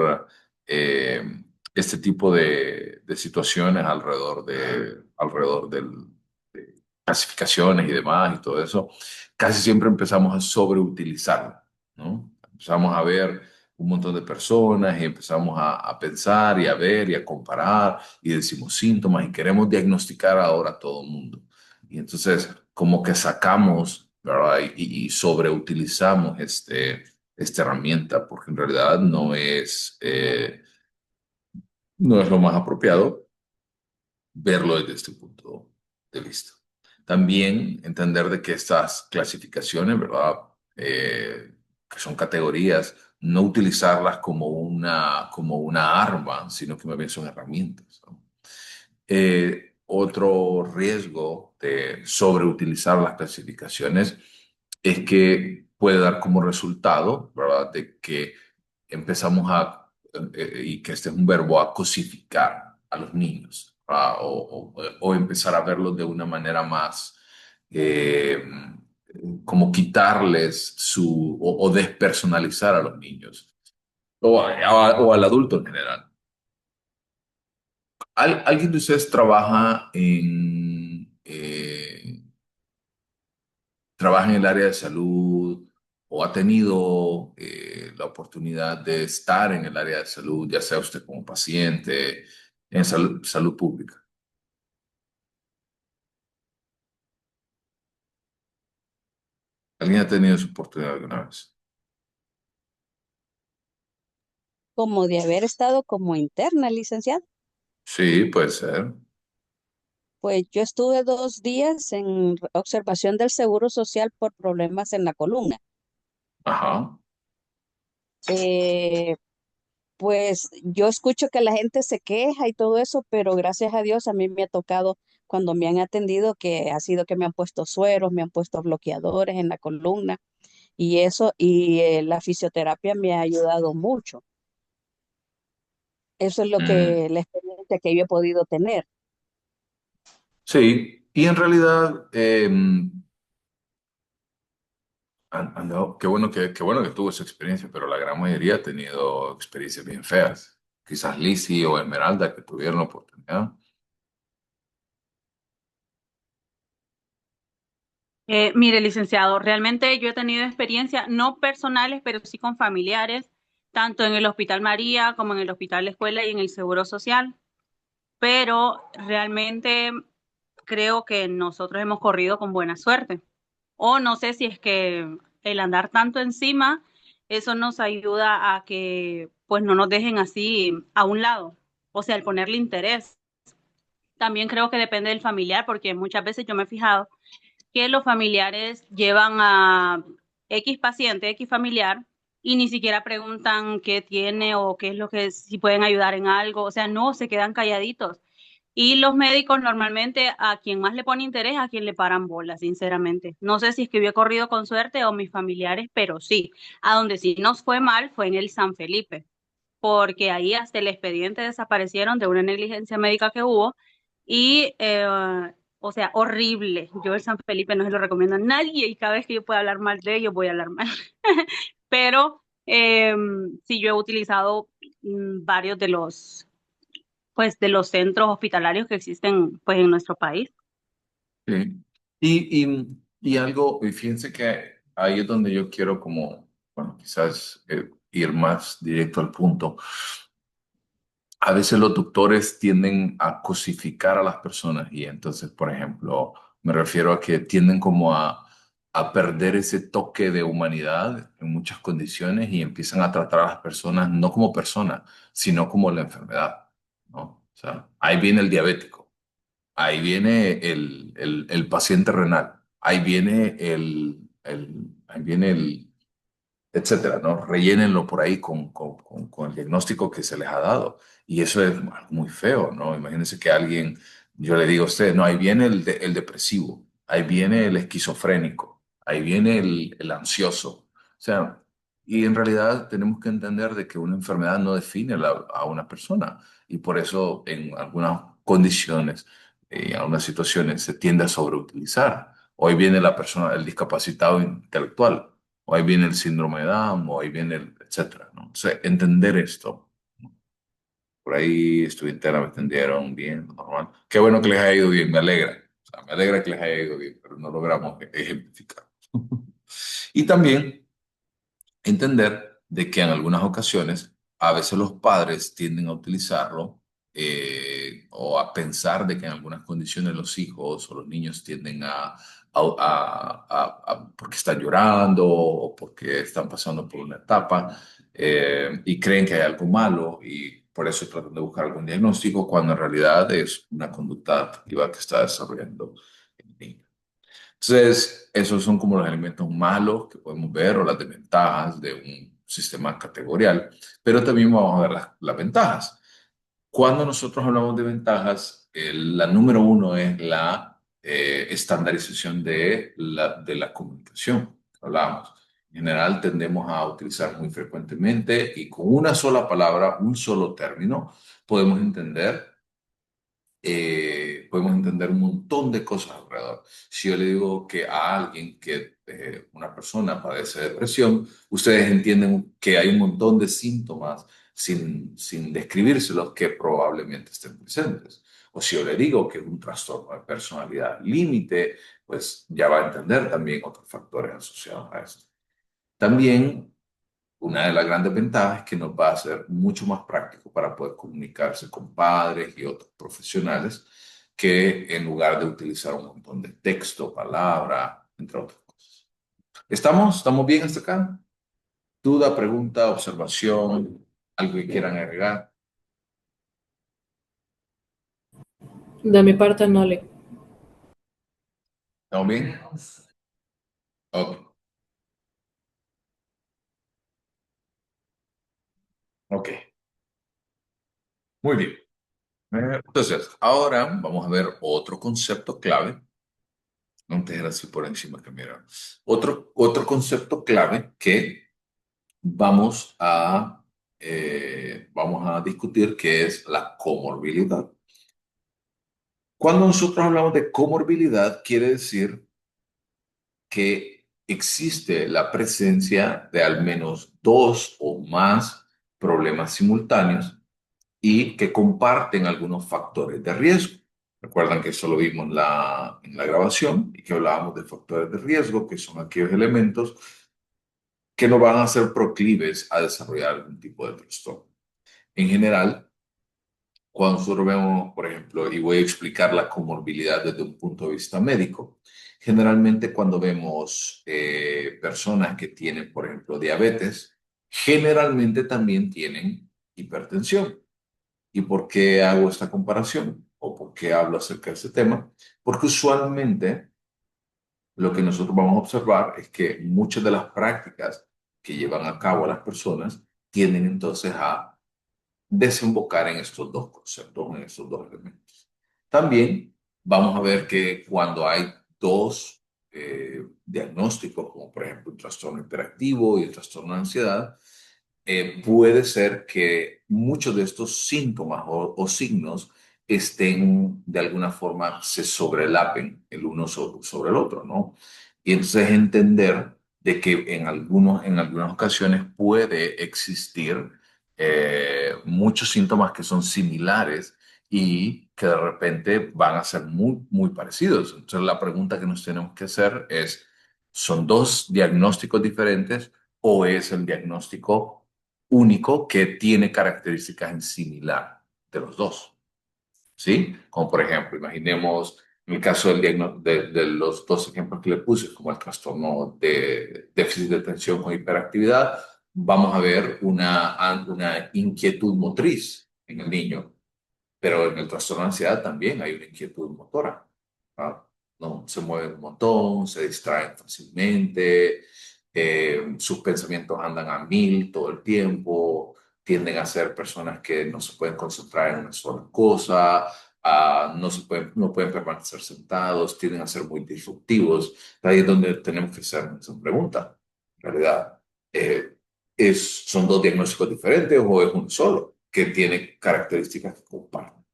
eh, este tipo de situaciones alrededor de clasificaciones y demás y todo eso, casi siempre empezamos a sobreutilizarlo, ¿no? Empezamos a ver un montón de personas y empezamos a pensar y a ver y a comparar y decimos síntomas y queremos diagnosticar ahora a todo el mundo. Y entonces como que sacamos, ¿verdad? Y sobreutilizamos esta herramienta porque en realidad no es lo más apropiado verlo desde este punto de vista. También entender de que estas clasificaciones, ¿verdad? Que son categorías, no utilizarlas como una arma, sino que más bien son herramientas, ¿no? Otro riesgo de sobreutilizar las clasificaciones es que puede dar como resultado, ¿verdad? De que empezamos y que este es un verbo, a cosificar a los niños, ¿verdad? O empezar a verlos de una manera más, eh, como quitarles o despersonalizar a los niños, o al adulto en general. ¿Alguien de ustedes trabaja en el área de salud o ha tenido la oportunidad de estar en el área de salud, ya sea usted como paciente, en salud pública? ¿Alguien ha tenido esa oportunidad alguna vez? Como de haber estado como interna, licenciado. Sí, puede ser. Pues yo estuve 2 días en observación del Seguro Social por problemas en la columna. Ajá. Eh, pues yo escucho que la gente se queja y todo eso, pero gracias a Dios a mí me ha tocado cuando me han atendido que ha sido que me han puesto sueros, me han puesto bloqueadores en la columna y eso, y la fisioterapia me ha ayudado mucho. Eso es lo Mm, que, la experiencia que yo he podido tener. sí, y en realidad, qué bueno que tuvo esa experiencia, pero la gran mayoría ha tenido experiencias bien feas. Quizás Lizzie o Esmeralda que tuvieron la oportunidad. Mire, licenciado, realmente yo he tenido experiencias no personales, pero sí con familiares, tanto en el Hospital María como en el Hospital La Escuela y en el Seguro Social, pero realmente creo que nosotros hemos corrido con buena suerte. O no sé si es que el andar tanto encima, eso nos ayuda a que pues no nos dejen así a un lado, o sea, el ponerle interés. También creo que depende del familiar, porque muchas veces yo me he fijado que los familiares llevan a X paciente, X familiar, y ni siquiera preguntan qué tiene o qué es lo que, si pueden ayudar en algo, o sea, no, se quedan calladitos. Y los médicos normalmente a quien más le pone interés, a quien le paran bolas, sinceramente. No sé si es que yo he corrido con suerte o mis familiares, pero sí. A donde sí nos fue mal fue en el San Felipe, porque ahí hasta el expediente desaparecieron de una negligencia médica que hubo y, o sea, horrible. Yo el San Felipe no se lo recomiendo a nadie y cada vez que yo pueda hablar mal de ellos voy a hablar mal. Pero sí, yo he utilizado varios de los centros hospitalarios que existen pues en nuestro país. Sí. Y algo, y fíjense que ahí es donde yo quiero como, bueno, quizás ir más directo al punto. A veces los doctores tienden a cosificar a las personas y entonces, por ejemplo, me refiero a que tienden como a perder ese toque de humanidad en muchas condiciones y empiezan a tratar a las personas no como personas, sino como la enfermedad, ¿no? O sea, ahí viene el diabético. Ahí viene el paciente renal, ahí viene ahí viene etcétera, ¿no? Rellénenlo por ahí con el diagnóstico que se les ha dado. Y eso es muy feo, ¿no? Imagínense que alguien, yo le digo a usted, no, ahí viene el depresivo, ahí viene el esquizofrénico, ahí viene el ansioso. O sea, y en realidad tenemos que entender de que una enfermedad no define a una persona. Y por eso en algunas condiciones, en algunas situaciones se tiende a sobreutilizar. Hoy viene la persona, el discapacitado intelectual, o ahí viene el síndrome de Down, o ahí viene el, etcétera, ¿no? O sea, entender esto. Por ahí estudiantes me entendieron bien, normal. Qué bueno que les haya ido bien, me alegra. O sea, me alegra que les haya ido bien, pero no logramos ejemplificar. Y también entender de que en algunas ocasiones a veces los padres tienden a utilizarlo o a pensar de que en algunas condiciones los hijos o los niños tienden porque están llorando o porque están pasando por una etapa y creen que hay algo malo y por eso tratan de buscar algún diagnóstico cuando en realidad es una conducta adaptativa que está desarrollando el niño. Entonces, esos son como los elementos malos que podemos ver o las desventajas de un sistema categorial, pero también vamos a ver las ventajas. Cuando nosotros hablamos de ventajas, la número uno es la estandarización de la comunicación. Hablamos. En general tendemos a utilizar muy frecuentemente y con una sola palabra, un solo término, podemos podemos entender un montón de cosas alrededor. Si yo le digo que a alguien que una persona padece depresión, ustedes entienden que hay un montón de síntomas sin describírselos que probablemente estén presentes. O si yo le digo que es un trastorno de personalidad límite, pues ya va a entender también otros factores asociados a esto. También una de las grandes ventajas es que nos va a hacer mucho más práctico para poder comunicarse con padres y otros profesionales que en lugar de utilizar un montón de texto, palabra, entre otras cosas. ¿Estamos bien hasta acá? ¿Duda, pregunta, observación, algo que quieran agregar? De mi parte, no le. ¿Estamos bien? Ok. Ok. Muy bien. Entonces, ahora vamos a ver otro concepto clave. Antes era así por encima que mira. Otro concepto clave que vamos a discutir, que es la comorbilidad. Cuando nosotros hablamos de comorbilidad, quiere decir que existe la presencia de al menos dos o más problemas simultáneos y que comparten algunos factores de riesgo. Recuerdan que eso lo vimos en la grabación y que hablábamos de factores de riesgo, que son aquellos elementos que nos van a hacer proclives a desarrollar algún tipo de trastorno. En general, cuando nosotros vemos, por ejemplo, y voy a explicar la comorbilidad desde un punto de vista médico, generalmente cuando vemos personas que tienen, por ejemplo, diabetes, generalmente también tienen hipertensión. ¿Y por qué hago esta comparación? ¿O por qué hablo acerca de este tema? Porque usualmente lo que nosotros vamos a observar es que muchas de las prácticas que llevan a cabo las personas tienden entonces a desembocar en estos dos conceptos, en estos dos elementos. También vamos a ver que cuando hay dos diagnósticos, como por ejemplo el trastorno hiperactivo y el trastorno de ansiedad, puede ser que muchos de estos síntomas o signos estén de alguna forma, se sobrelapen el uno sobre el otro, ¿no? Y entonces entender de que en algunas ocasiones puede existir muchos síntomas que son similares y que de repente van a ser muy parecidos. Entonces la pregunta que nos tenemos que hacer es, ¿son dos diagnósticos diferentes o es el diagnóstico único que tiene características en similar de los dos? ¿Sí? Como por ejemplo, imaginemos en el caso de los dos ejemplos que le puse, como el trastorno de déficit de atención con hiperactividad, vamos a ver una inquietud motriz en el niño, pero en el trastorno de ansiedad también hay una inquietud motora. ¿Ah? No, se mueven un montón, se distraen fácilmente, sus pensamientos andan a mil todo el tiempo, tienden a ser personas que no se pueden concentrar en una sola cosa, no pueden permanecer sentados, tienden a ser muy disruptivos. Ahí es donde tenemos que hacer esa pregunta. En realidad, ¿son dos diagnósticos diferentes o es uno solo que tiene características que comparten?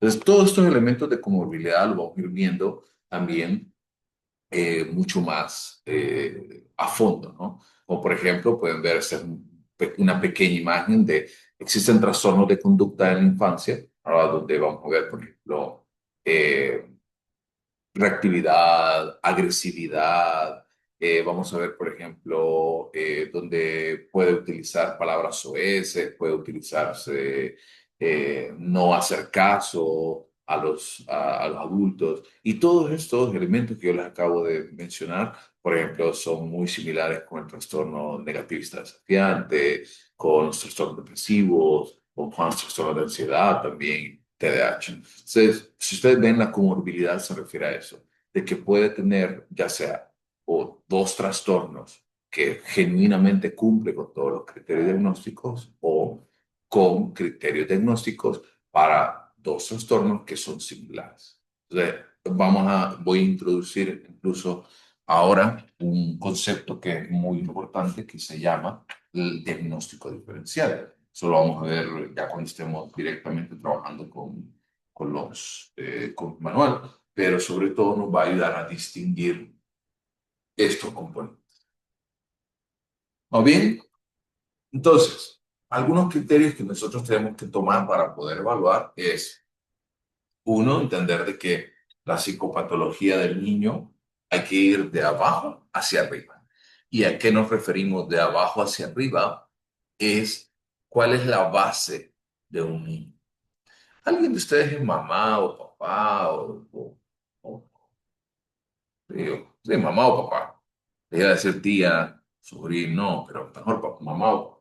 Entonces, todos estos elementos de comorbilidad lo vamos a ir viendo también mucho más a fondo, ¿no? Como por ejemplo, pueden ver una pequeña imagen de, existen trastornos de conducta en la infancia, ahora donde vamos a ver, por ejemplo, eh, reactividad, agresividad. Vamos a ver, por ejemplo, donde puede utilizar palabras soeces, puede utilizarse no hacer caso a los adultos. Y todos estos elementos que yo les acabo de mencionar, por ejemplo, son muy similares con el trastorno negativista desafiante, con los trastornos depresivos, con los trastornos de ansiedad también, TDAH. Entonces, si ustedes ven la comorbilidad, se refiere a eso, de que puede tener ya sea o dos trastornos que genuinamente cumple con todos los criterios diagnósticos o con criterios diagnósticos para dos trastornos que son similares. Entonces, voy a introducir incluso ahora un concepto que es muy importante que se llama el diagnóstico diferencial. Eso lo vamos a ver ya cuando estemos directamente trabajando con manual, pero sobre todo nos va a ayudar a distinguir estos componentes. ¿Va bien? Entonces, algunos criterios que nosotros tenemos que tomar para poder evaluar es, uno, entender de que la psicopatología del niño hay que ir de abajo hacia arriba. ¿Y a qué nos referimos de abajo hacia arriba? Es cuál es la base de un niño. ¿Alguien de ustedes es mamá o papá o sí, mamá o papá? Le iba a decir tía, sobrino, no, pero mejor mamá o papá.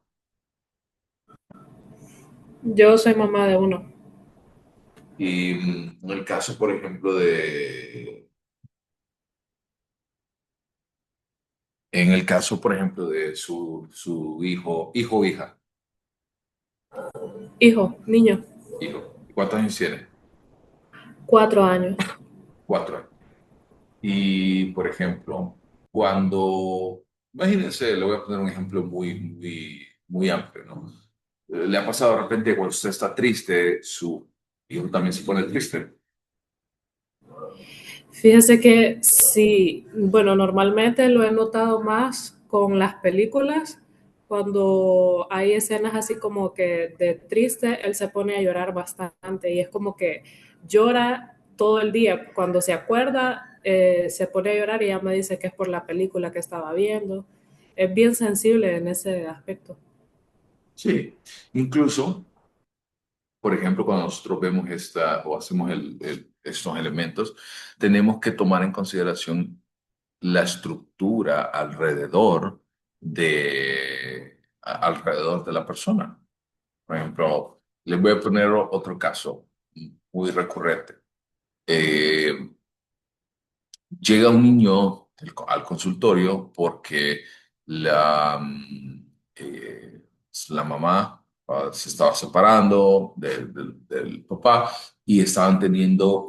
Yo soy mamá de uno. Y en el caso, por ejemplo, de su hijo o hija, Hijo, niño, hijo, ¿cuántos años tiene? 4 años. 4 años. Y, por ejemplo, imagínense, le voy a poner un ejemplo muy amplio, ¿no? ¿Le ha pasado de repente cuando usted está triste, su hijo también se pone triste? Fíjese que sí, bueno, normalmente lo he notado más con las películas. Cuando hay escenas así como que de triste, él se pone a llorar bastante y es como que llora todo el día. Cuando se acuerda, se pone a llorar y ella me dice que es por la película que estaba viendo. Es bien sensible en ese aspecto. Sí, incluso, por ejemplo, cuando nosotros vemos o hacemos estos elementos, tenemos que tomar en consideración la estructura alrededor de la persona. Por ejemplo, les voy a poner otro caso muy recurrente. Eh, Llega un niño al consultorio porque la mamá se estaba separando del papá y estaban teniendo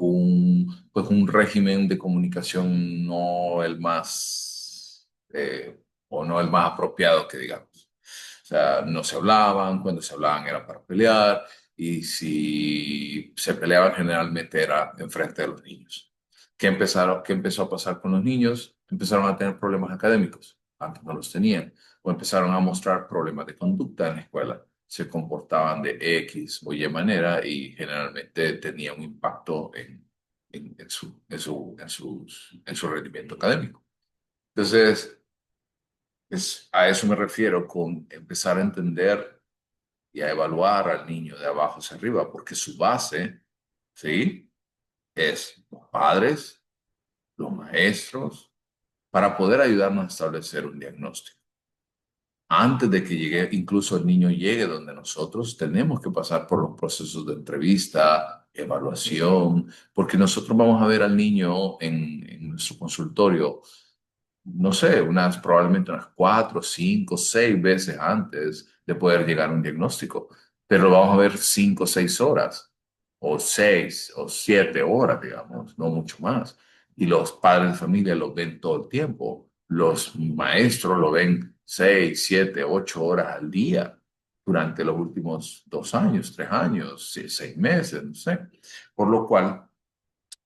pues un régimen de comunicación no el más, o no el más apropiado que digamos. O sea, no se hablaban, cuando se hablaban era para pelear, y si se peleaban generalmente era enfrente de los niños. ¿Qué empezó a pasar con los niños? Empezaron a tener problemas académicos, antes no los tenían, o empezaron a mostrar problemas de conducta en la escuela, se comportaban de X o Y manera y generalmente tenía un impacto en su rendimiento académico. Entonces, a eso me refiero con empezar a entender y a evaluar al niño de abajo hacia arriba, porque su base, ¿sí? Es los padres, los maestros, para poder ayudarnos a establecer un diagnóstico. Antes de que llegue, incluso el niño llegue donde nosotros, tenemos que pasar por los procesos de entrevista, evaluación, porque nosotros vamos a ver al niño en nuestro consultorio, no sé, probablemente unas 4, 5, 6 veces antes de poder llegar a un diagnóstico, pero lo vamos a ver 5 o 6 horas, o 6 o 7 horas, digamos, no mucho más. Y los padres de familia lo ven todo el tiempo, los maestros lo ven 6, 7, 8 horas al día durante los últimos 2 años, 3 años, 6 meses, no sé. Por lo cual,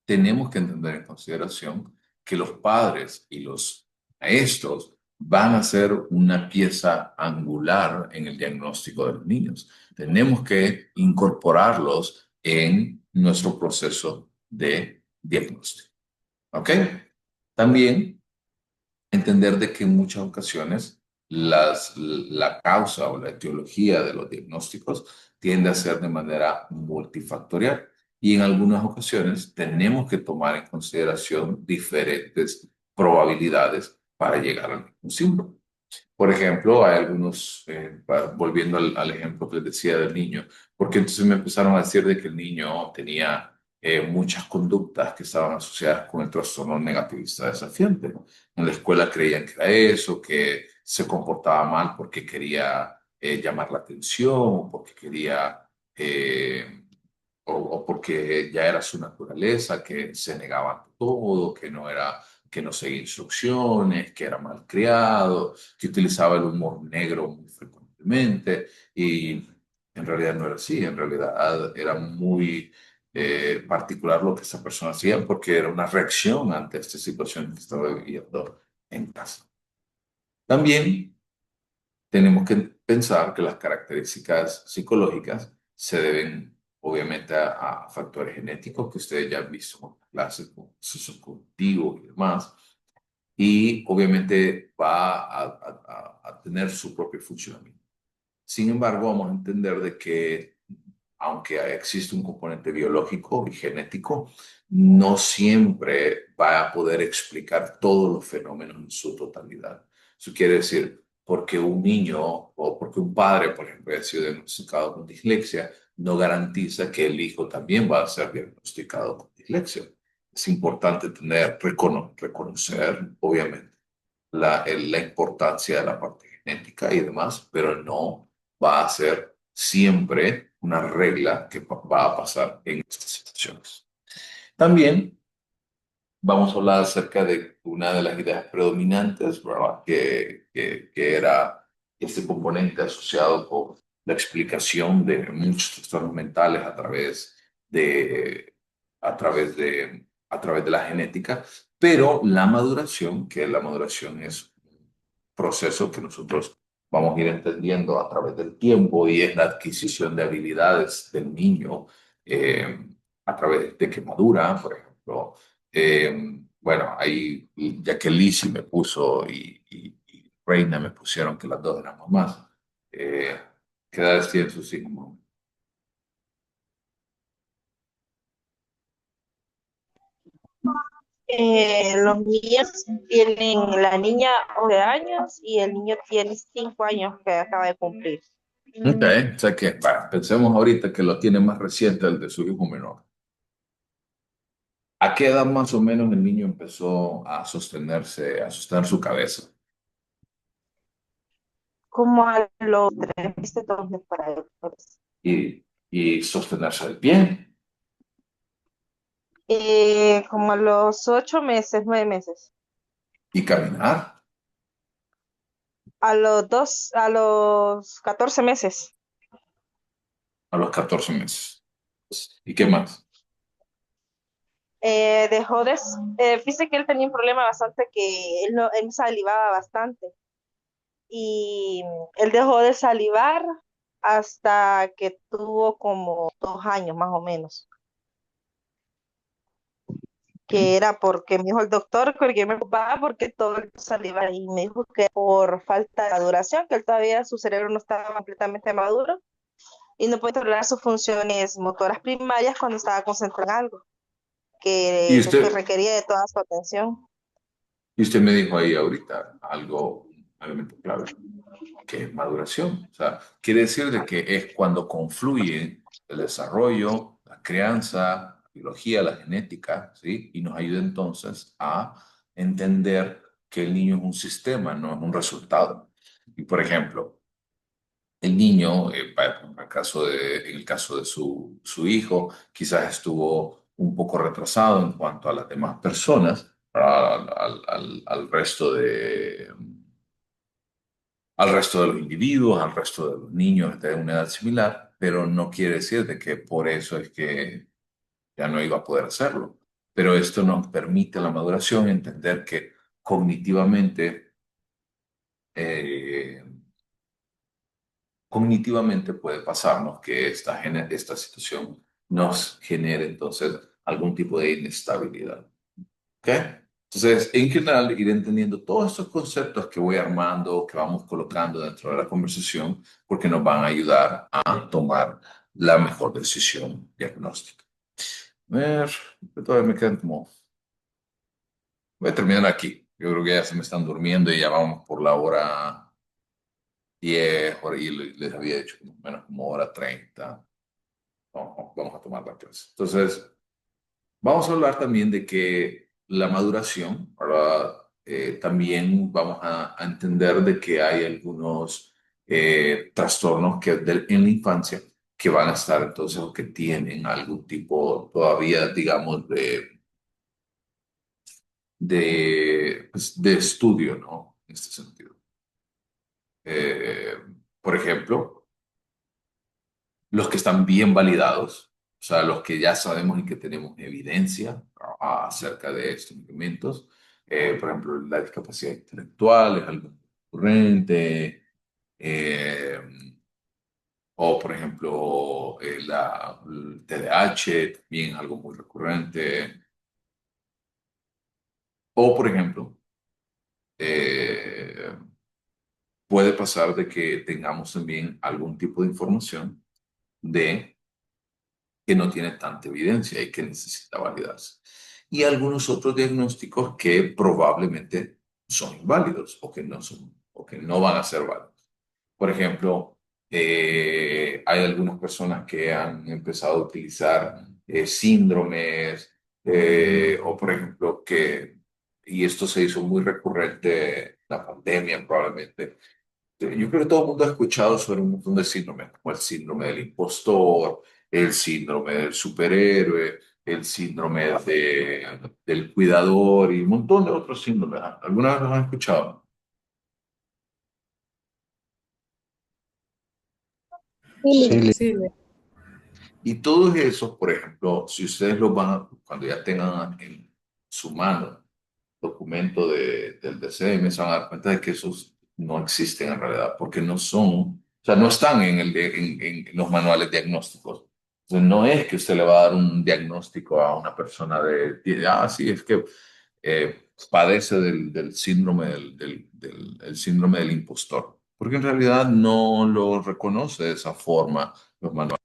tenemos que entender en consideración que los padres y los maestros van a ser una pieza angular en el diagnóstico de los niños. Tenemos que incorporarlos en nuestro proceso de diagnóstico. ¿Ok? También entender de que en muchas ocasiones la causa o la etiología de los diagnósticos tiende a ser de manera multifactorial y en algunas ocasiones tenemos que tomar en consideración diferentes probabilidades para llegar al mismo síndrome. Por ejemplo, hay algunos, volviendo al ejemplo que les decía del niño, porque entonces me empezaron a decir de que el niño tenía muchas conductas que estaban asociadas con el trastorno negativista desafiante. En la escuela creían que era eso, que se comportaba mal porque quería llamar la atención, o porque quería, o porque ya era su naturaleza, que se negaba a todo, que no seguía instrucciones, que era malcriado, que utilizaba el humor negro muy frecuentemente, y en realidad no era así, en realidad era muy particular lo que esa persona hacía porque era una reacción ante esta situación que estaba viviendo en casa. También tenemos que pensar que las características psicológicas se deben obviamente a factores genéticos que ustedes ya han visto con clases, con procesos cognitivos y demás, y obviamente va a tener su propio funcionamiento. Sin embargo, vamos a entender de que aunque existe un componente biológico y genético, no siempre va a poder explicar todos los fenómenos en su totalidad. Eso quiere decir, porque un niño o porque un padre, por ejemplo, haya sido diagnosticado con dislexia, no garantiza que el hijo también va a ser diagnosticado con dislexia. Es importante reconocer, obviamente, la importancia de la parte genética y demás, pero no va a ser siempre una regla que va a pasar en estas situaciones. También vamos a hablar acerca de una de las ideas predominantes, ¿verdad? Que era este componente asociado con la explicación de muchos trastornos mentales a través de la genética, pero la maduración, que la maduración es un proceso que nosotros vamos a ir entendiendo a través del tiempo y es la adquisición de habilidades del niño a través de que madura, por ejemplo. Bueno, ahí ya que Lizzie me puso y Reina me pusieron que las dos eran mamás. Eh, ¿Qué edades tienen sus hijos? Los niños tienen, la niña 11 años y el niño tiene 5 años que acaba de cumplir. Ok, o sea que, bueno, pensemos ahorita que lo tiene más reciente el de su hijo menor. ¿A qué edad más o menos el niño empezó a sostener su cabeza? Como a los 3 meses, entonces para él. Pues. Y sostenerse el pie. Como a los 8 meses, 9 meses. ¿Y caminar? A los 14 meses. A los 14 meses. ¿Y qué más? Dice que él tenía un problema bastante que él, no, él salivaba bastante y él dejó de salivar hasta que tuvo como 2 años más o menos, que era porque me dijo el doctor que yo me ocupaba porque todo el saliva y me dijo que por falta de maduración, que él todavía su cerebro no estaba completamente maduro y no puede tolerar sus funciones motoras primarias cuando estaba concentrado en algo Y que usted, requería de toda su atención. y usted me dijo ahí ahorita algo, un elemento clave, que es maduración. O sea, quiere decir de que es cuando confluyen el desarrollo, la crianza, la biología, la genética, ¿sí? Y nos ayuda entonces a entender que el niño es un sistema, no es un resultado. Y por ejemplo, el niño, en el caso de su hijo, quizás estuvo un poco retrasado en cuanto a las demás personas, al resto al resto de los individuos, al resto de los niños de una edad similar, pero no quiere decir de que por eso es que ya no iba a poder hacerlo. Pero esto nos permite la maduración, entender que cognitivamente, eh, cognitivamente puede pasarnos que esta situación nos genere entonces algún tipo de inestabilidad. ¿Ok? Entonces, en general, ir entendiendo todos estos conceptos que voy armando, que vamos colocando dentro de la conversación, porque nos van a ayudar a tomar la mejor decisión diagnóstica. A ver, todavía me quedan como... Voy a terminar aquí. Yo creo que ya se me están durmiendo y ya vamos por la hora 10, por ahí les había dicho como menos como hora 30. Vamos a tomar la clase. Entonces, vamos a hablar también de que la maduración, ¿verdad? También vamos a entender de que hay algunos trastornos en la infancia que van a estar entonces o que tienen algún tipo todavía, digamos, pues, de estudio, ¿no? En este sentido. Eh, por ejemplo, los que están bien validados, o sea, los que ya sabemos y que tenemos evidencia acerca de estos movimientos, por ejemplo, la discapacidad intelectual es algo recurrente, eh, o por ejemplo, el TDAH también es algo muy recurrente, o por ejemplo, eh, puede pasar de que tengamos también algún tipo de información de que no tiene tanta evidencia y que necesita validarse. Y algunos otros diagnósticos que probablemente son inválidos o que no son, o que no van a ser válidos. Por ejemplo, hay algunas personas que han empezado a utilizar síndromes o por ejemplo y esto se hizo muy recurrente en la pandemia probablemente, yo creo que todo el mundo ha escuchado sobre un montón de síndromes, como el síndrome del impostor, el síndrome del superhéroe, el síndrome del cuidador y un montón de otros síndromes. ¿Alguna vez los han escuchado? Sí, Sí, Y todos esos, por ejemplo, si ustedes los cuando ya tengan en su mano documento del DCM, se van a dar cuenta de que esos no existen en realidad, porque no son, o sea, no están en los manuales diagnósticos. Entonces, no es que usted le va a dar un diagnóstico a una persona sí, es que padece del síndrome el síndrome del impostor, porque en realidad no lo reconoce de esa forma los manuales.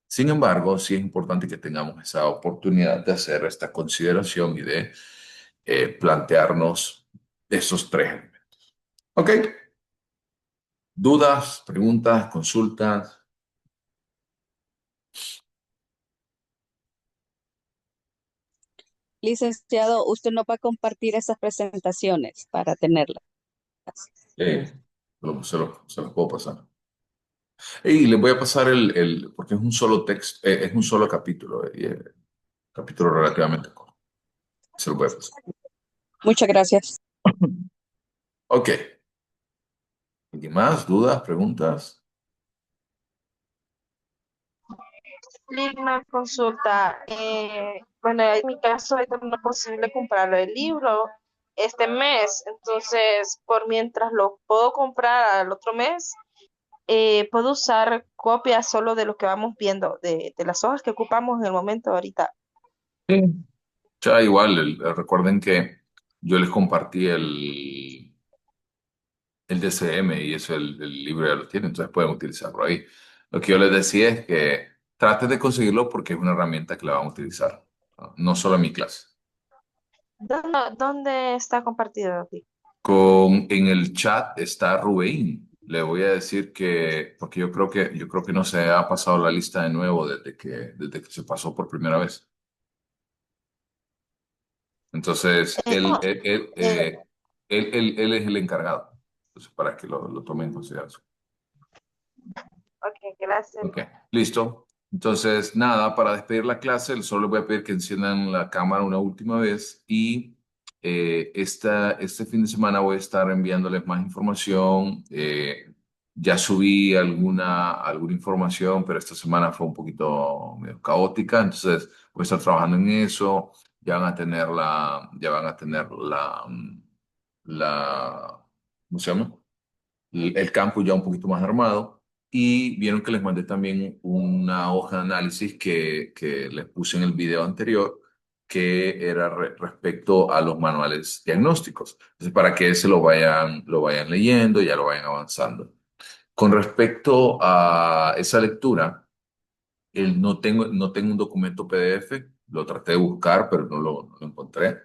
Sin embargo, sí es importante que tengamos esa oportunidad de hacer esta consideración y de plantearnos esos tres elementos. ¿Ok? ¿Dudas, preguntas, consultas? Licenciado, usted no va a compartir esas presentaciones para tenerlas. Eh, se los puedo pasar. Y les voy a pasar porque es un solo texto, es un solo capítulo. Capítulo relativamente corto. Se lo puede pasar. Muchas gracias. Ok. ¿Alguien más? ¿Dudas? ¿Preguntas? Lili, una consulta. Bueno, en mi caso ahorita no es posible comprar el libro este mes, entonces por mientras lo puedo comprar al otro mes, puedo usar copias solo de lo que vamos viendo, de las hojas que ocupamos en el momento ahorita. Sí. Ya igual, recuerden que yo les compartí el DCM y eso el libro ya lo tiene, entonces pueden utilizarlo ahí. Lo que yo les decía es que traten de conseguirlo porque es una herramienta que la van a utilizar, no solo en mi clase. ¿Dónde está compartido aquí? En el chat está Rubén. Le voy a decir que, porque yo creo que no se ha pasado la lista de nuevo desde que se pasó por primera vez. Entonces, No, él es el encargado. Entonces, para que lo tome en consideración. ok, gracias. Ok, listo. Entonces, nada, para despedir la clase, solo les voy a pedir que enciendan la cámara una última vez y este fin de semana voy a estar enviándoles más información. Ya subí alguna información, pero esta semana fue un poquito medio caótica, entonces voy a estar trabajando en eso. Ya van a tener la, ¿cómo se llama? El campus ya un poquito más armado y vieron que les mandé también una hoja de análisis que les puse en el video anterior que era respecto a los manuales diagnósticos. Entonces, para que se lo vayan leyendo, ya lo vayan avanzando. Con respecto a esa lectura, no tengo un documento PDF, lo traté de buscar, pero no lo encontré.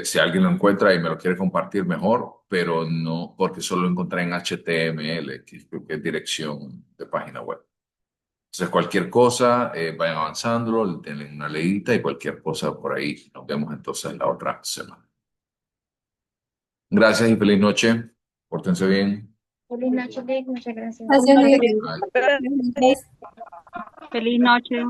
Si alguien lo encuentra y me lo quiere compartir, mejor, pero no, porque solo lo encontré en HTML, creo que es dirección de página web. Entonces, cualquier cosa, vayan avanzándolo, denle una leidita y cualquier cosa por ahí. Nos vemos entonces la otra semana. Gracias y feliz noche. Pórtense bien. Feliz noche, Lick, muchas gracias. Gracias, Liz. Bye. Feliz noche.